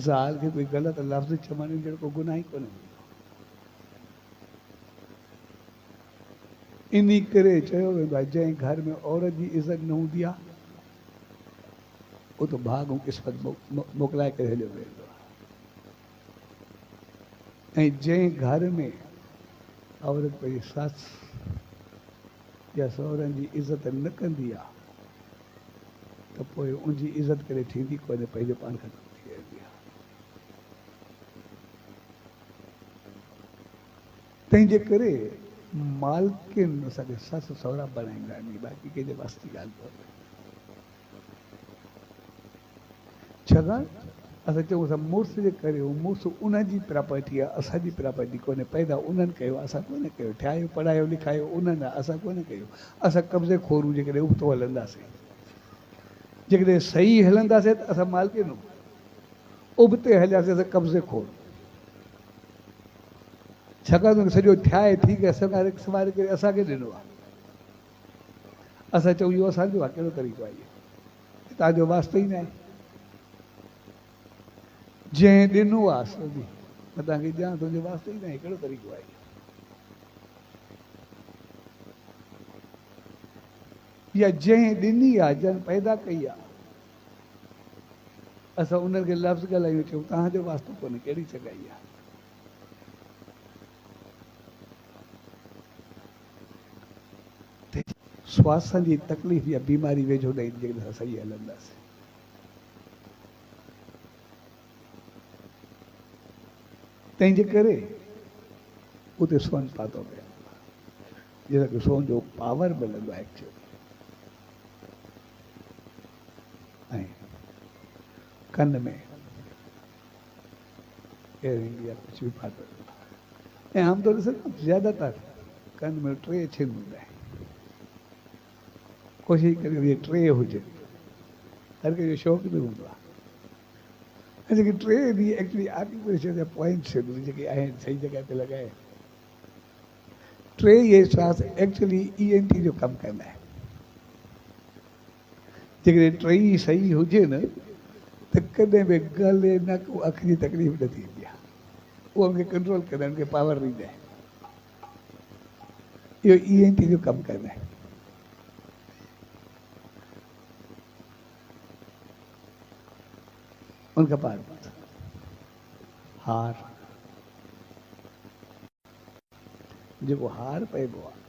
ज़ाल खे कोई ग़लति लफ़्ज़ चवण जहिड़ो को गुनाह ई कोन्हे इन करे चयो वेंदो आहे जंहिं घर में औरत जी इज़त न हूंदी आहे उहो त भाग ऐं क़िस्मत मोकिलाए करे हलियो वेंदो आहे ऐं जंहिं घर में औरत पंहिंजी ससु या सहुरनि जी इज़त न कंदी आहे त पोइ उनजी इज़त करे थींदी कोन्हे पंहिंजो पाण ख़तमु थी वेंदी आहे तंहिंजे करे मालकिन असांखे ससु सहुरा बणाईंदा आहिनि, बाक़ी कंहिंजे वास्ते ॻाल्हि कोन्हे। छाकाणि असां चऊं असां मुड़ुस जे करे, मुड़ुस उनजी प्रॉपर्टी आहे, असांजी प्रॉपर्टी कोन्हे। पैदा उन्हनि कयो, असां कोन्हे कयो। ठाहियो पढ़ायो लिखायो उन्हनि, असां कोन्हे कयो। असां कब्ज़े खोरूं जेकॾहिं उबतो हलंदासीं, जेकॾहिं सही हलंदासीं त असां मालकिन, उबते हलियासीं असां कब्ज़े खोर। छाकाणि सॼो ठाहे थी करे संवारे करे असांखे ॾिनो आहे। असां चऊं इहो असांजो आहे, कहिड़ो तरीक़ो आहे इहो? तव्हांजो वास्तो ई न आहे। जंहिं ॾिनो आहे सॼी, मां तव्हांखे ॼाण तुंहिंजो वास्तो ई न आहे, कहिड़ो तरीक़ो आहे इहो? या जंहिं ॾिनी आहे, जंहिं पैदा कई आहे, असां उन्हनि खे लफ़्ज़ ॻाल्हायूं, चऊं तव्हांजो वास्तो कोन्हे, कहिड़ी सगाई आहे? श्वास जी तकलीफ़ या बीमारी वेझो न ईंदी जेकॾहिं असां सही हलंदासीं। तंहिंजे करे उते सोन पातो पियो, जंहिंखे सोन जो पावर मिलंदो आहे एक्चुअली। ऐं कन में एयर इंडिया कुझु बि पातो, ऐं आमतौर ते ज़्यादातर कन में 3 छिन हूंदा आहिनि। कोशिशि करियो इहे 3 हुजनि, हर कंहिंजो शौक़ु बि हूंदो आहे। ऐं जेके 3 बि एक्चुअली आर्टिफिशियल जा पॉइंट्स आहिनि जेके आहिनि, सही जॻह ते लॻाए। 3 इहे श्वास एक्चुअली ENT जो कमु कंदा आहिनि। जेकॾहिं 3 सही हुजे न त कॾहिं बि गले नक अखि जी तकलीफ़ न थींदी आहे। उहो हुनखे कंट्रोल कंदा आहिनि, उनखे पावर ॾींदा आहिनि। इहो ENT जो कमु कंदा आहिनि। उनखां बाद हार, जेको हार पइबो आहे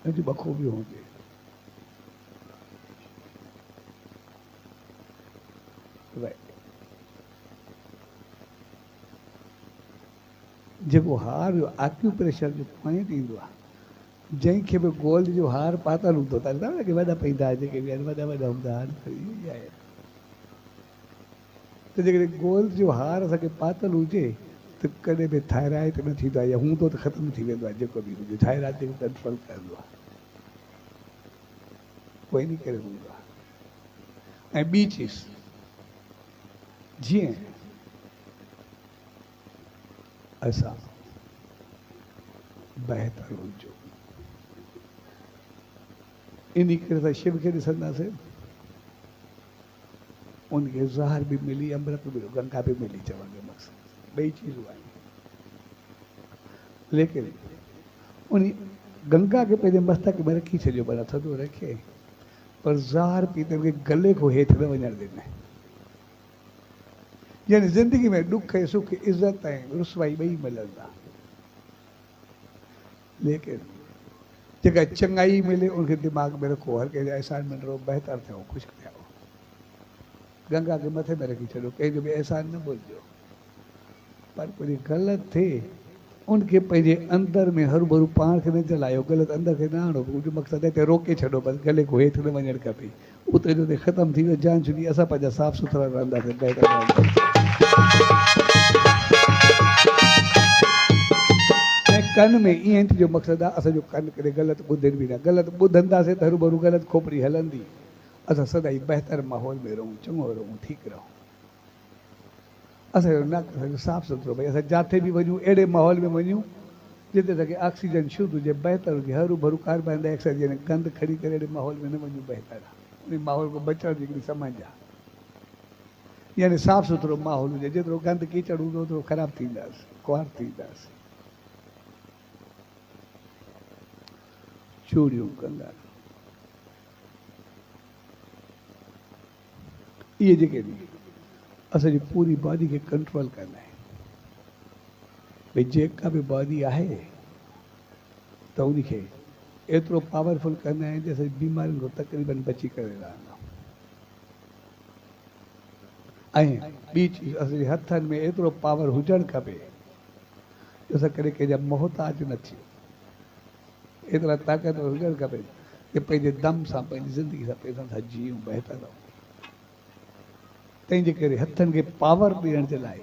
उनजी बख़ूबी हुजे। जेको हार जो आक्यूप्रेशर जो पॉइंट ईंदो आहे, जंहिंखे बि गोल्ड जो हार पातल हूंदो, तव्हां न कि वॾा पैदा जेके बि आहिनि, वॾा वॾा हूंदा आहिनि, त जेकॾहिं गोल्ड जो हार असांखे पातल हुजे त कॾहिं बि थायराइड न थींदो आहे, या हूंदो त ख़तमु थी वेंदो आहे। जेको बि हुजे थायराइड जेको कंट्रोल कंदो आहे, कोई इन करे हूंदो आहे। ऐं ॿी चीज़, जीअं असां बहितर हुजो, इन करे असां शिव खे ॾिसंदासीं, उनखे ज़हर बि मिली, अमृत बि मिलियो, गंगा बि मिली, चवंदो मक़सदु 2 चीज़ूं आहिनि। लेकिन उन गंगा खे पंहिंजे मस्तक में रखी छॾियो, पर थधो रखे, पर ज़हर पीते हुए गले को हेठि न वञणु ॾिनई। यानी ज़िंदगी में ॾुख ऐं सुख, इज़त ऐं रुसवाई ॿई मिलंदा, लेकिन जेका चङाई मिले उनखे दिमाग़ में रखो, हर कंहिंजा एहसान में रहो, बहितर थियो, ख़ुशि थियो। गंगा के मथे में रखी छॾियो, कंहिंजो बि एहसान न भुलिजो। पर कोई ग़लति थिए उनखे पंहिंजे अंदर में हरू भरू पाण खे न जलायो, ग़लति अंदर खे न आणो, मुंहिंजो मक़सदु हिते रोके छॾो, बसि गले को हेठि न वञणु खपे। उते जो ख़तमु थी वियो, जान छुटी, असां पंहिंजा साफ़ सुथरा रहंदासीं, बहितर रहंदासीं। ऐं कन में ENT जो मक़सदु आहे असांजो कन कॾहिं ग़लति ॿुधनि बि न। ग़लति ॿुधंदासीं त हरू भरू ग़लति खोपड़ी हलंदी। असां सदाई बहितर माहौल में रहूं, चङो रहूं, ठीकु रहूं। असांजो नक साफ़ु सुथिरो, भई असां जिथे बि वञूं अहिड़े माहौल में वञूं जिते असांखे ऑक्सीजन शुद्ध हुजे, बहितर हुजे, हरू भरू कार्बन डाइऑक्साइड यानी गंद खणी करे अहिड़े माहौल में न वञूं, बहितर आहे। उन माहौल को बचण जी हिकिड़ी समझ आहे, यानी साफ़ु सुथिरो माहौल हुजे। जेतिरो गंद कीचड़ हूंदो ओतिरो ख़राबु थींदासीं, कुआर थींदासीं। चूड़ियूं कंदा, इहे जेके असांजी पूरी बॉडी खे कंट्रोल कंदा आहिनि। भई जेका बि बॉडी आहे त उनखे एतिरो पावरफुल कंदा आहिनि जो असांजी बीमारियुनि खां तक़रीबन बची करे रहंदा। ऐं ॿी चीज़, असांजे हथनि में एतिरो पावर हुजणु खपे जो असां कॾहिं कंहिंजा मोहताज न थियूं। एतिरा ताक़त हुजणु खपे कि पंहिंजे दम सां पंहिंजी ज़िंदगी सां पैसनि सां जीऊं बहितर रहूं। तंहिंजे करे हथनि खे पावर ॾियण जे लाइ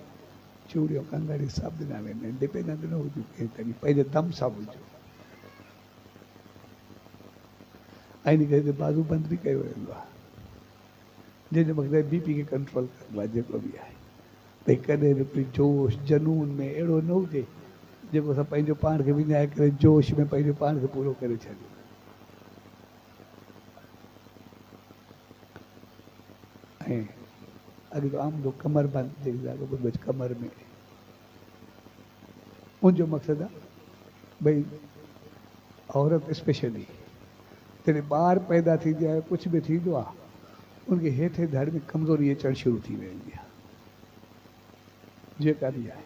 चूड़ियूं कंगड़ सभु ॾिना वेंदा आहिनि। डिपेंडेंट न हुजूं कंहिं तॾहिं पंहिंजे दम सां हुजो। ऐं इन करे बाज़ू बंदि बि कयो वेंदो आहे जंहिंजो मक़सदु बीपी खे कंट्रोल करिणो आहे। जेको बि आहे भई कॾहिं बि कोई जोश जनून में अहिड़ो न हुजे जेको असां पंहिंजो पाण खे विञाए करे जोश में पंहिंजो पाण खे पूरो करे छॾियूं। ऐं अॻे त आम जो कमर बंदि जेकी ॻाल्हि ॿुधो कमर में मुंहिंजो मक़सदु आहे भई औरत स्पेशली जॾहिं ॿार पैदा थींदी आहे कुझु बि थींदो आहे उनखे हेठि धड़ में कमज़ोरी अचणु शुरू थी वेंदी आहे जेका बि आहे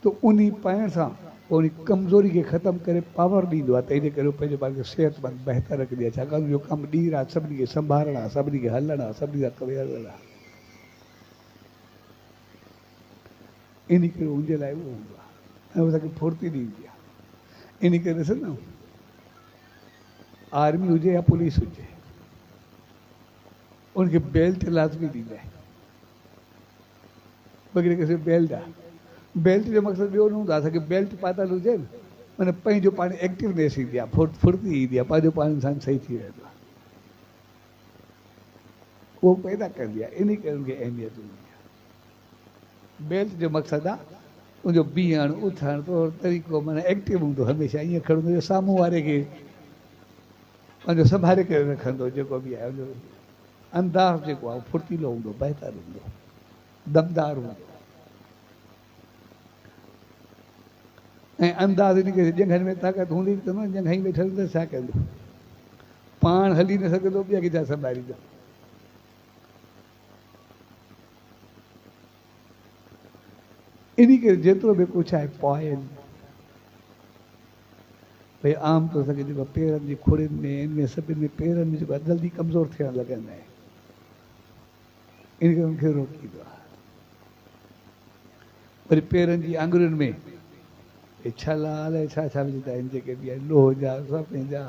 त उन पाइण सां उन कमज़ोरी खे ख़तमु करे पावर ॾींदो आहे। तंहिंजे करे पंहिंजे पाण खे सिहतमंद बहितर रखंदी आहे। छाकाणि जो कमु ॾींहुं राति सभिनी खे संभालणु आहे, सभिनी खे हलणु आहे, सभिनी सां विहणु आहे। इन करे उनजे लाइ उहो हूंदो आहे ऐं असांखे फुर्ती ॾींदी आहे। इन करे ॾिसो न आर्मी हुजे या पुलिस हुजे उनखे बेल्ट लाज़मी ॾींदा आहिनि। वग़ैरह किथे बेल्ट आहे। बेल्ट जो मक़सदु ॿियो न हूंदो आहे असांखे बेल्ट पातल हुजे न माना पंहिंजो पाण एक्टिवनेस ईंदी आहे, फुर्ती ईंदी आहे, पंहिंजो पाण इंसानु सही थी वेंदो आहे। उहो पैदा कंदी आहे। इन करे उनखे अहमियत हूंदी आहे। बेल्ट जो मक़सदु आहे उनजो बीहणु उथणु तौरु तरीक़ो माना एक्टिव हूंदो, हमेशह ईअं खणंदो जो साम्हूं वारे खे पंहिंजो संभाले करे रखंदो। जेको बि आहे उनजो अंदाज़ जेको आहे फुर्तीलो हूंदो, बहितर हूंदो, दमदार हूंदो। ऐं अंदाज़ इन करे जंघनि में ताक़त हूंदी त न जंघ ई वेठल त छा कंदो, पाण हली न सघंदो ॿिया खे छा संभालींदो। इन करे जेतिरो बि कुझु आहे पॉइंट भई आम तौर सां जेको पेरनि जी खुड़ियुनि में इन में सभिनि में पेरनि में जेको आहे जल्दी कमज़ोर थियणु लॻंदा आहिनि। इन करे उनखे रोकींदो आहे। वरी पेरनि जी आङुरियुनि में छला अलाए छा छा विझंदा आहिनि जेके बि आहिनि लोह जा सभिनी जा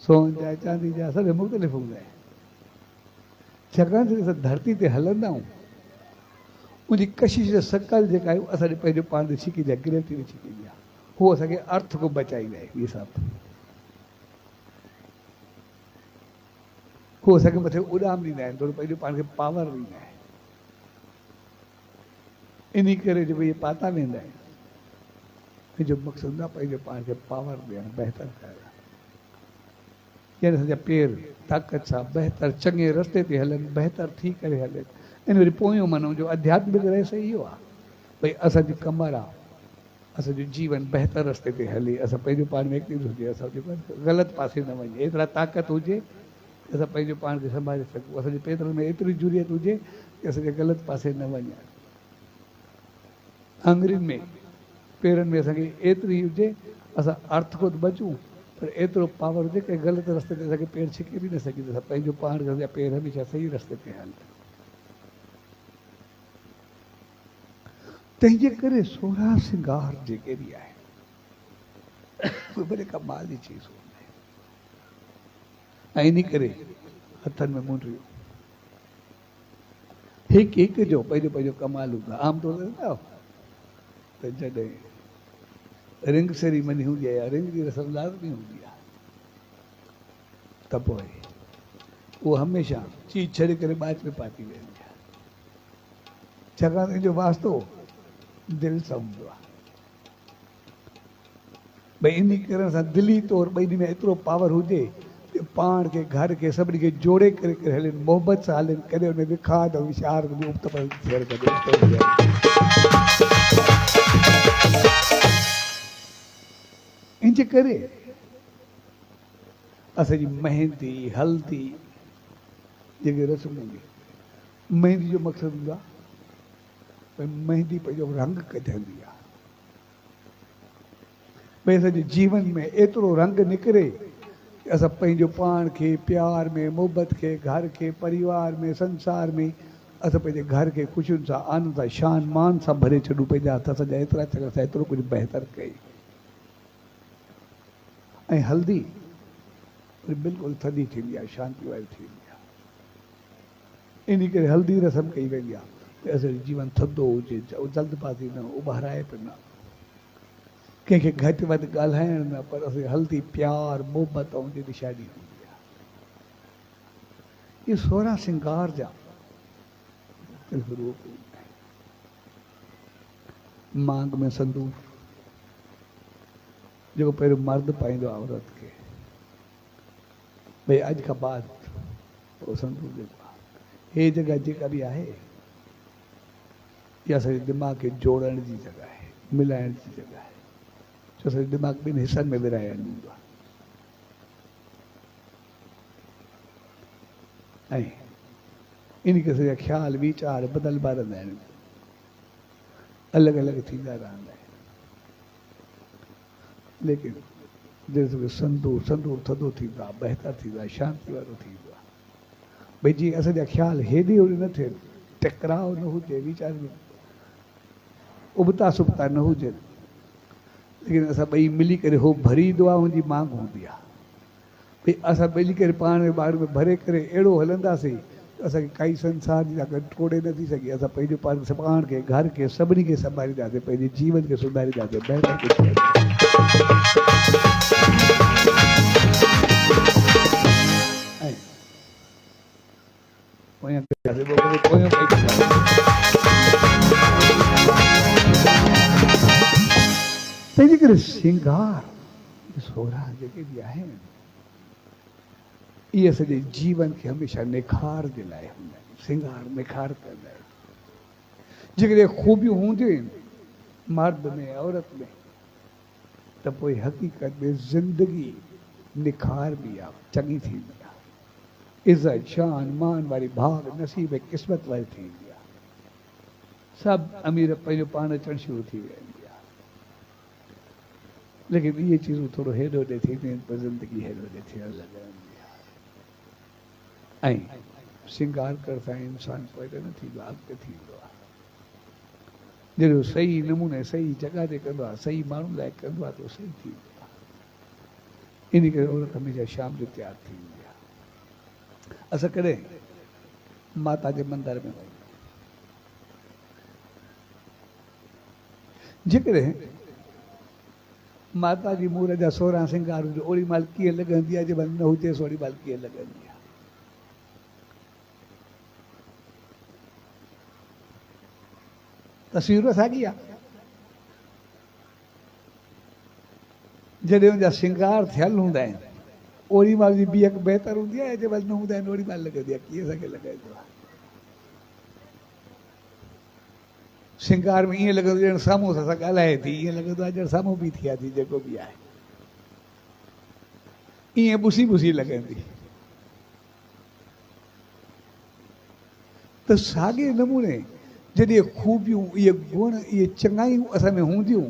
सोन जा चांदी जा सभु मुख़्तलिफ़ हूंदा आहिनि। छाकाणि त असां धरती ते हलंदा आहियूं उनजी कशिश शकल जेका आहे असांजे पंहिंजो पाण ते छिकींदी आहे, ग्रेविटी में छिकींदी आहे। उहो असांखे अर्थ को बचाईंदा आहिनि। इहे सभु उहो असांखे मथे उॾाम ॾींदा आहिनि, थोरो पंहिंजो पाण खे पावर ॾींदा आहिनि। इन करे जेको इहे पाता वेंदा आहिनि मुंहिंजो मक़सदु आहे पंहिंजे पाण खे पावर ॾियणु, बहितर करणु। यानी असांजा पेर ताक़त सां बहितर चङे रस्ते ते हलनि, बहितर थी करे हलनि। इन वरी पोयों मन जो आध्यात्मिक रहस्य इहो आहे भई असांजी कमर आहे, असांजो जीवन बहितर रस्ते ते हले, असां पंहिंजो पाण में एक्टिव हुजे, असां जेको ग़लति पासे न वञे, एतिरा ताक़त हुजे असां पंहिंजो पाण खे संभाले सघूं, असांजे पेरनि में एतिरी जुरियत हुजे की असांखे ग़लति पासे न वञे। आङुरियुनि में पेरनि में असांखे एतिरी हुजे असां अर्थ खां बचूं, पर एतिरो पावर हुजे की ग़लति रस्ते ते असांखे पेर छिके बि न सघे। असां पंहिंजो पाण खे असांजा पेर हमेशह सही रस्ते ते हलनि। तंहिंजे करे सोरहां सिंगार जेके बि आहिनि उहे भले कमाल जी चीज़ हूंदा आहिनि। ऐं इन करे हथनि में मुंडियूं हिकु हिकु जो पंहिंजो पंहिंजो कमाल हूंदो आहे। आमतौर ते त जॾहिं रिंग सेरेमनी हूंदी आहे या रिंग जी रस्म लाज़मी हूंदी आहे त पोइ उहो हमेशह चीज छॾे करे ॿाच में पाती वेंदी आहे। छाकाणि इन जो वास्तो दिलि सां हूंदो आहे। भई इन करण सां दिली तौरु ॿई में एतिरो पावर हुजे कि पाण खे घर खे सभिनी खे जोड़े करे हलनि, मोहबत सां हलनि, कॾहिं हुन विखार ऐं विचार इन करे असांजी मेहंदी हल्दी जेके रस्म हूंदी, मेहंदी जो मक़सदु हूंदो आहे भई मेहंदी पंहिंजो रंग कढंदी आहे। भई असांजे जीवन में एतिरो रंग निकिरे कि असां पंहिंजो पाण खे प्यार में, मोहबत खे, घर खे, परिवार में, संसार में असां पंहिंजे घर खे ख़ुशियुनि सां, आनंद सां, शान मान सां भरे छॾूं। पंहिंजा हथ सॼा एतिरा चङा सां एतिरो कुझु बहितर कई। ऐं हल्दी बिल्कुलु थधी थींदी आहे, शांति वारी थींदी आहे। इन करे हल्दी रसम कई वेंदी आहे त असांजो जीवन थधो हुजे, जल्दबाज़ी न, उॿाराए बि न, कंहिंखे घटि वधि ॻाल्हाइण न, पर असांखे हल्दी प्यार मोहबत ऐं जी शादी हूंदी आहे। इहे 16 श्रंगार जा रूप हूंदा आहिनि। मांग में संदूर जेको पहिरियों मर्द पाईंदो आहे औरत खे, भई अॼु खां बाद पोइ संदूर जेको आहे, हे जॻह जेका बि आहे इहा असांजे दिमाग़ खे जोड़ण जी जॻह आहे, मिलाइण जी जॻह आहे। छो असांजो दिमाग़ ॿिनि हिसनि में विराइण हूंदो आहे। ऐं इन करे सॼा ख़्याल वीचार बदिलंदा रहंदा आहिनि, अलॻि अलॻि थींदा रहंदा आहिनि। लेकिन जॾहिं संदूर थधो थींदो आहे, बहितर थींदो आहे, शांति वारो थींदो आहे। भई जीअं असांजा ख़्याल हेॾे होॾे न थियनि, टकराव न हुजे, वीचार में उबता सुबता न हुजनि, लेकिन असां ॿई मिली करे हो भरींदो आहे, हुनजी मांग हूंदी आहे। भई असां मिली करे पाण में ॿार में भरे करे अहिड़ो हलंदासीं त असांखे काई संसार जी ताक़त टोड़े नथी सघे। असां पंहिंजो पाण खे, घर खे, सभिनी खे संभालींदासीं, पंहिंजे जीवन खे सुधारींदासीं, बहितर तंहिंजे करे श्रंगार 16 जेके बि आहिनि इहे सॼे जीवन खे हमेशह निखार जे लाइ हूंदा आहिनि। श्रंगार निखार कंदा आहिनि। जेकॾहिं ख़ूबियूं हूंदियूं आहिनि मर्द में, औरत में, त पोइ हक़ीक़त में ज़िंदगी निखारबी आहे, चङी थींदी आहे, इज़त शान मान वारी, भाग नसीब क़िस्मत वारी थींदी आहे। सभु अमीर पंहिंजो पाण अचणु शुरू थी वेंदी आहे। लेकिन इहे चीज़ूं थोरो हेॾो होॾे थींदियूं आहिनि, पोइ ज़िंदगी हेॾो होॾे थियणु लॻंदी आहे। ऐं श्रंगार करण सां इंसानु पोइ न थींदो आहे, अॻिते थींदो आहे। जॾहिं सही नमूने सही जॻह ते कंदो आहे, सही माण्हुनि लाइ कंदो आहे, त उहो सही थींदो आहे। इन करे औरत हमेशह शाम जो तयारु थींदी आहे। असां कॾहिं माता जे मंदर में वञूं, जेकॾहिं माता जी मूर जा 16 श्रंगार हुजे, ओड़ी महिल कीअं लॻंदी आहे, जंहिं महिल न हुजेसि ओड़ी महिल कीअं लॻंदी आहे। तस्वीर साॻी आहे। जॾहिं हुनजा श्रंगार थियल हूंदा आहिनि, ओड़ी महिल जी ॿी बहितर हूंदी आहे, जंहिं महिल न हूंदा आहिनि ओड़ी महिल लॻंदी आहे। कीअं असांखे लॻंदो आहे श्रंगार में, ईअं लॻंदो ॼण साम्हूं सां ॻाल्हाए थी, ईअं लॻंदो आहे ॼण साम्हूं बि थिया थी, जेको बि आहे ईअं ॿुसी ॿुसी लॻंदी। त साॻे नमूने जॾहिं ख़ूबियूं, इहे गुण, इहे चङायूं असां में हूंदियूं,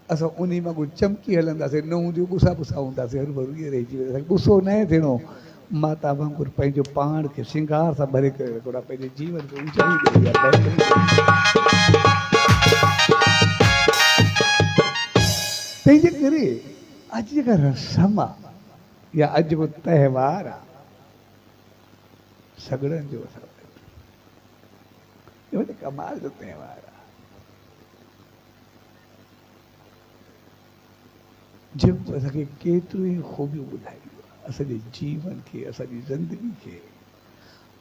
असां उन वांगुरु चमकी हलंदासीं। न हूंदियूं ॿुसा ॿुसा हूंदासीं, हरू ईअं रहिजी वेंदासीं। ॿुसो न थियणो, माता वांगुरु पंहिंजो पाण खे श्रंगार सां भरे करे रखणो, पंहिंजे जीवन खे ऊचाई ॾियणी आहे। तंहिंजे करे अॼु जेका रस्म आहे या अॼु जेको त्योहार आहे, सॻड़नि जो कमाल जो त्योहार आहे, जेको असांखे केतिरियूं ख़ूबियूं ॿुधाईंदो आहे, असांजे जीवन खे, असांजी ज़िंदगी खे,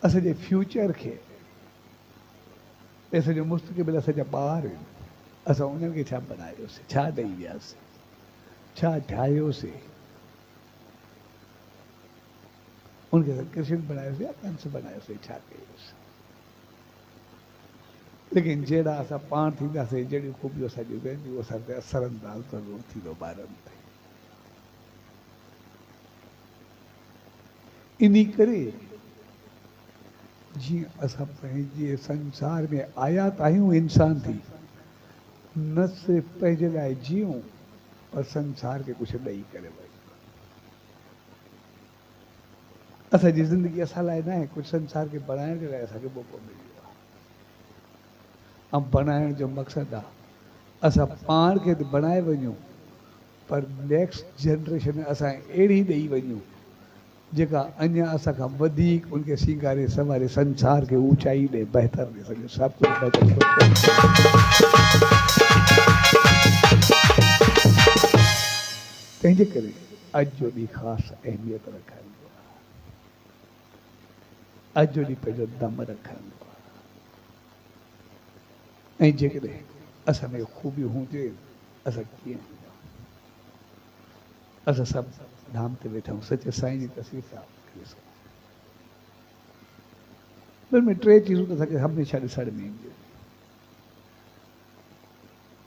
असांजे फ्यूचर खे। असांजो मुस्तक़बिल असांजा ॿार आहिनि, असां उन्हनि खे छा बनायोसीं, छा ॾेई वियासीं, छा ठाहियोसीं। उनखे असां कृष्ण बनायोसीं या कंस बनायोसीं, छा कयोसीं। लेकिन जहिड़ा असां पाण थींदासीं, जहिड़ियूं ख़ूबियूं असांजियूं वेंदियूं, असांखे असर अंदाज़ ज़रूरु थींदो ॿारनि ते। इन करे जीअं असां पंहिंजे संसार में आया त आहियूं इंसान थी, न सिर्फ़ु पंहिंजे लाइ जियूं, पर संसार खे कुझु ॾेई करे वञूं। असांजी ज़िंदगी असां लाइ न आहे, कुझु संसार खे बणाइण जे लाइ असांखे मौक़ो मिलियो आहे। ऐं बणाइण जो मक़सदु आहे असां पाण खे बणाए वञूं, पर नेक्स्ट जनरेशन असां अहिड़ी ॾेई वञूं जेका अञा असां खां वधीक उनखे सींगारे संवारे संसार खे ऊचाई ॾे बहितर ॾे सघे सभु कुझु बहितर। तंहिंजे करे अॼु जो ॾींहुं ख़ासि अहमियत रखंदो आहे। अॼु जो ॾींहुं पंहिंजो दम रखंदो आहे। ऐं जेकॾहिं असां में ख़ूबियूं हुजे असां कीअं असां सभु धाम ते वेठा आहियूं सचे साईं जी तस्वीर साफ़ करे सघूं। हुन में टे चीज़ूं त असांखे हमेशह ॾिसण में ईंदियूं।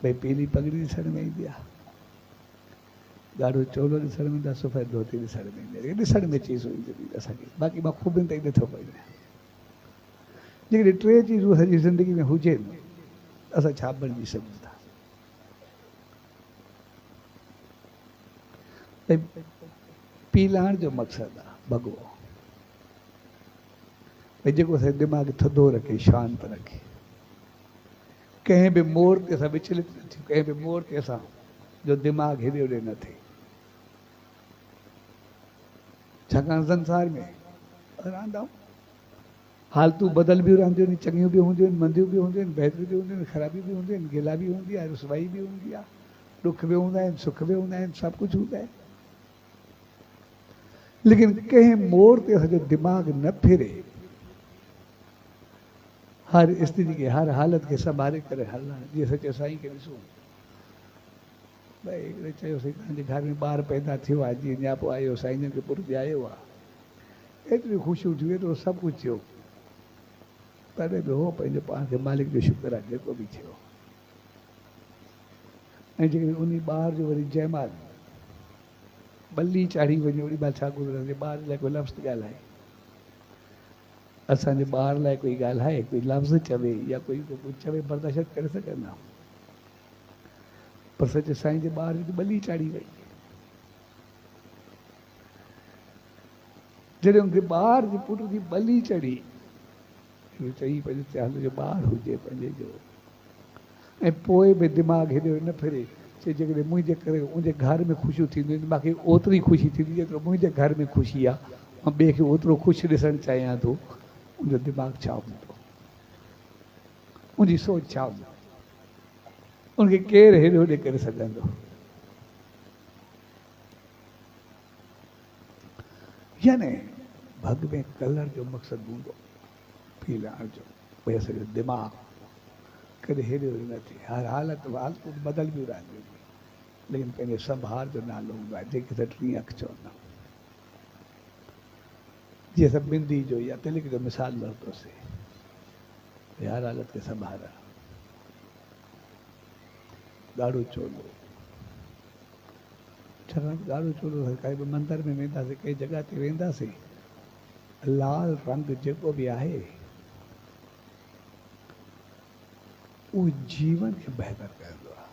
भई पीली पगड़ी ॾिसण में ईंदी आहे, ॻाढ़ो चोलो ॾिसण में ईंदो आहे, सफ़ेद धोती ॾिसण में ईंदी आहे। ॾिसण में चीज़ूं ईंदियूं असांखे, बाक़ी मां ख़ूबियुनि ताईं नथो वञां। जेकॾहिं टे चीज़ूं असांजी ज़िंदगी में हुजनि असां छा बणिजी सघूं था। पीलाइण जो मक़सदु आहे भॻवो, भई जेको असांजो दिमाग़ थधो रखे शांति रखे। कंहिं बि मोड़ ते असां विचलित न थियूं, कंहिं बि मोड़ ते असां जो दिमाग़ हेॾे होॾे न थिए। छाकाणि संसार में रहंदा आहियूं, हालतूं बदल बि रहंदियूं आहिनि, चङियूं बि हूंदियूं आहिनि, मंदियूं बि हूंदियूं आहिनि, बहितरियूं बि हूंदियूं आहिनि, ख़राबियूं बि हूंदियूं आहिनि, गिला बि हूंदी आहे, रुसवाई बि हूंदी आहे, दुख बि हूंदा आहिनि, सुख बि हूंदा आहिनि, सभु कुझु हूंदा आहिनि। लेकिन कंहिं मोड़ ते असांजो दिमाग़ न फिरे, हर स्थिति खे हर हालत खे संभाले करे हलणु। जीअं सचे साईं खे ॾिसूं, भई हिकिड़े चयोसीं तव्हांजे घर में ॿार पैदा थियो आहे, जीअं न्यापो आयो साईं जन खे पुटु ॼायो आहे, एतिरियूं ख़ुशियूं थियूं, एतिरो सभु कुझु थियो, तॾहिं बि हो पंहिंजो पाण खे मालिक जो शुक्र आहे जेको बि थियो। ऐं जेकॾहिं उन ॿार जो वरी जयमाल बल्ली चाढ़ी वञे, ओॾी महिल छा गुज़रंदे ॿार लाइ कोई लफ़्ज़ ॻाल्हाए, असांजे ॿार लाइ कोई ॻाल्हाए, कोई लफ़्ज़ चवे या कोई चवे बर्दाश्त करे सघंदा। पर सचे साईं जे ॿार जी बल्ली चाढ़ी वई। जॾहिं उनखे ॿार जे पुट जी बल्ली चढ़ी, चई पंहिंजे हल जो ॿार हुजे पंहिंजे जो, ऐं पोइ बि दिमाग़ हेॾे न फिरे, चई जेकॾहिं मुंहिंजे करे मुंहिंजे घर में ख़ुशियूं थींदियूं आहिनि, मूंखे ओतिरी ख़ुशी थींदी जेतिरो मुंहिंजे घर में ख़ुशी आहे, ऐं ॿिए खे ओतिरो ख़ुशि ॾिसणु चाहियां थो, उनजो दिमाग़ छा हूंदो, उनजी सोच छा हूंदी, उनखे केरु हेॾे होॾे करे सघंदो। यानी भॻ में कलर जो मक़सदु हूंदो पीलाइण जो, भई असांजो दिमाग़ कॾहिं हेॾे होॾे न थिए, हर हालतूं बदल बि रहंदियूं, लेकिन पंहिंजे संभार जो नालो हूंदो आहे जंहिंखे त टीं अखि चवंदा। जीअं असां बिंदी जो या तिलक जो मिसाल वरितोसीं, हर हालत खे संभालणु। ॻाढ़ो चोलो, छाकाणि ॻाढ़ो चोलो काई बि मंदर में वेंदासीं, कई जॻह ते वेंदासीं, लाल रंग जेको बि आहे उहो जीवन खे बहितर कंदो आहे,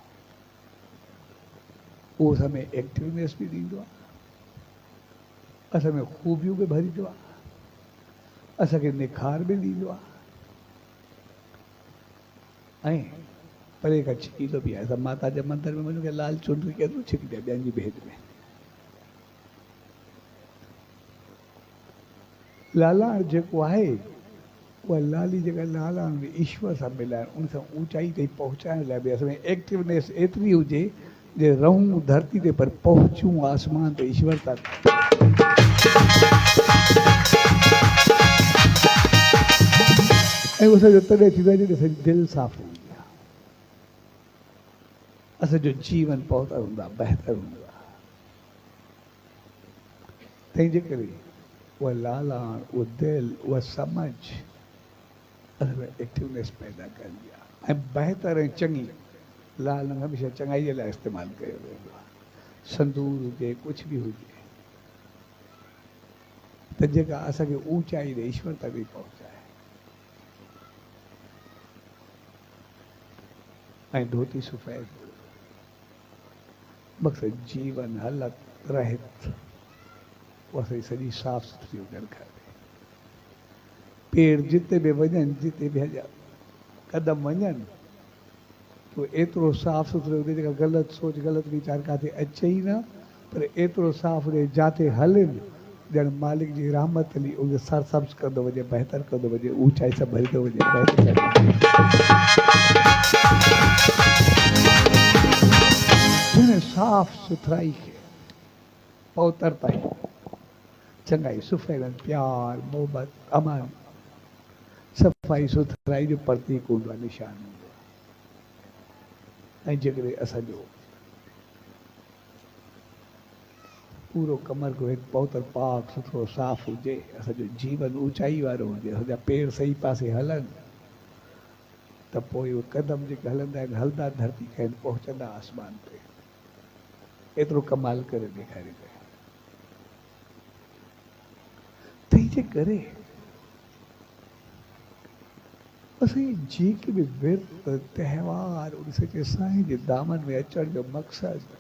उहो असां में एक्टिवनेस बि ॾींदो आहे, असां में ख़ूबियूं बि भरींदो आहे, असांखे निखार बि ॾींदो आहे, ऐं परे खां छिकींदो बि आहे। असां माता जे मंदर में वञूं, लाल चुनरी केतिरो छिकंदी आहे ॿियनि जी भेट में। लालाण जेको आहे, उहा लाली जेका लालाण ईश्वर सां मिलाइण, उन सां ऊचाई ताईं पहुचाइण लाइ बि असां में एक्टिवनेस एतिरी हुजे जे रहूं धरती ते पर पहुचूं आसमान ते ईश्वर तक। ऐं असांजो तॾहिं थींदो आहे जॾहिं असांजी दिलि साफ़ हूंदी आहे, असांजो जीवन पहुतर हूंदो आहे, बहितर हूंदो आहे। तंहिंजे करे उहा लालाण, उहा दिलि, उहा सम्झ असां में एक्टिवनेस पैदा कंदी आहे। ऐं बहितर ऐं चङी, लाल रंग हमेशह चङाईअ लाइ इस्तेमालु कयो वेंदो आहे, संदूर हुजे कुझु बि हुजे, त जेका असांखे ऊचाई ॾे ईश्वर तक पहुचाए। ऐं धोती सफ़ेद, मक़सदु जीवन हलत रहत उहा असांजी सॼी साफ़ सुथरी हुजणु खपे। पेर जिते बि वञनि, जिते बि कदम वञनि, तो एतिरो साफ़ सुथरो हुजे जेका ग़लति सोच ग़लति वीचार काथे अचे ई न, पर एतिरो साफ़ हुजे जाते हलनि ॼण मालिक जी रहमत हली उनखे सरसब्ज कंदो वञे, बहितर कंदो वञे, ऊचाई सां भरींदो वञे, साफ़ सुथराई खे पवित्रता चङाई सुफ़ेरन प्यार मोहबत अमन सफ़ाई सुथराई जो प्रतीक हूंदो आहे, निशान हूंदो आहे। ऐं जेकॾहिं असांजो पूरो कमर को हिकु पवित्र पाक सुथरो साफ़ हुजे, असांजो जीवन ऊचाई वारो हुजे, असांजा पेर सही पासे हलनि, त पोइ उहे कदम जेके हलंदा आहिनि हलंदा धरती खां पहुचंदा आसमान ते। एतिरो कमाल करे ॾेखारींदा आहिनि। तंहिंजे करे असांजी जेके बि विर्त त्योहार उन सॼे साईं जे दामन में अचण जो मक़सदु,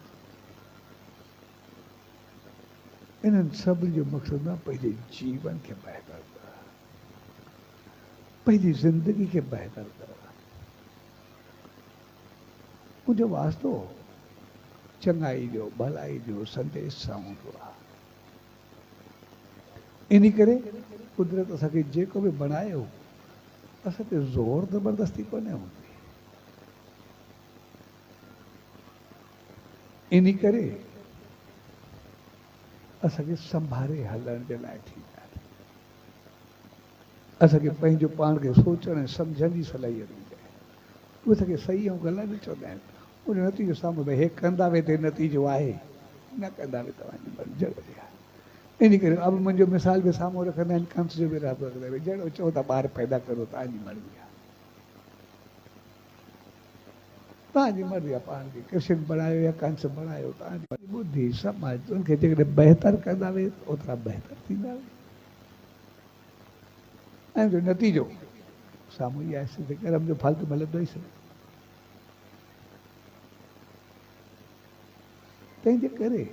इन्हनि सभिनी जो मक़सदु न पंहिंजे जीवन खे बहितर करणु, पंहिंजी ज़िंदगी खे बहितर करणु। मुंहिंजो वास्तो चङाई जो भलाई जो संदेश सां हूंदो आहे। इन करे कुदरत असांखे जेको बि बणायो असां ते ज़ोर ज़बरदस्ती कोन्हे हूंदी। इन करे असांखे संभाले हलण जे लाइ थींदा आहिनि। असांखे पंहिंजो पाण खे सोचण ऐं सम्झण जी सलाहियत ॾींदा आहिनि। उहे असांखे सही ऐं ग़लति न चवंदा आहिनि, उन नतीजो साम्हूं भई हे कंदा वे ते नतीजो आहे, न कंदा वे तव्हांजी मर्ज़ी आहे। इन करे अब मुंहिंजो मिसाल बि साम्हूं रखंदा आहिनि, कंस जो बि रखंदा आहिनि, जहिड़ो चओ था ॿार पैदा करो तव्हांजी मर्ज़ी आहे, तव्हांजी मर्ज़ी आहे। पाण खे कृष्ण बणायो या कंस बणायो, तव्हांजी मर्ज़ी। ॿुधी समाज उनखे जेकॾहिं बहितर कंदा वे ओतिरा बहितर थींदा वे, ऐं जो नतीजो साम्हूं ई आहे, कर्म जो फल त मिलंदो ई सही। तंहिंजे करे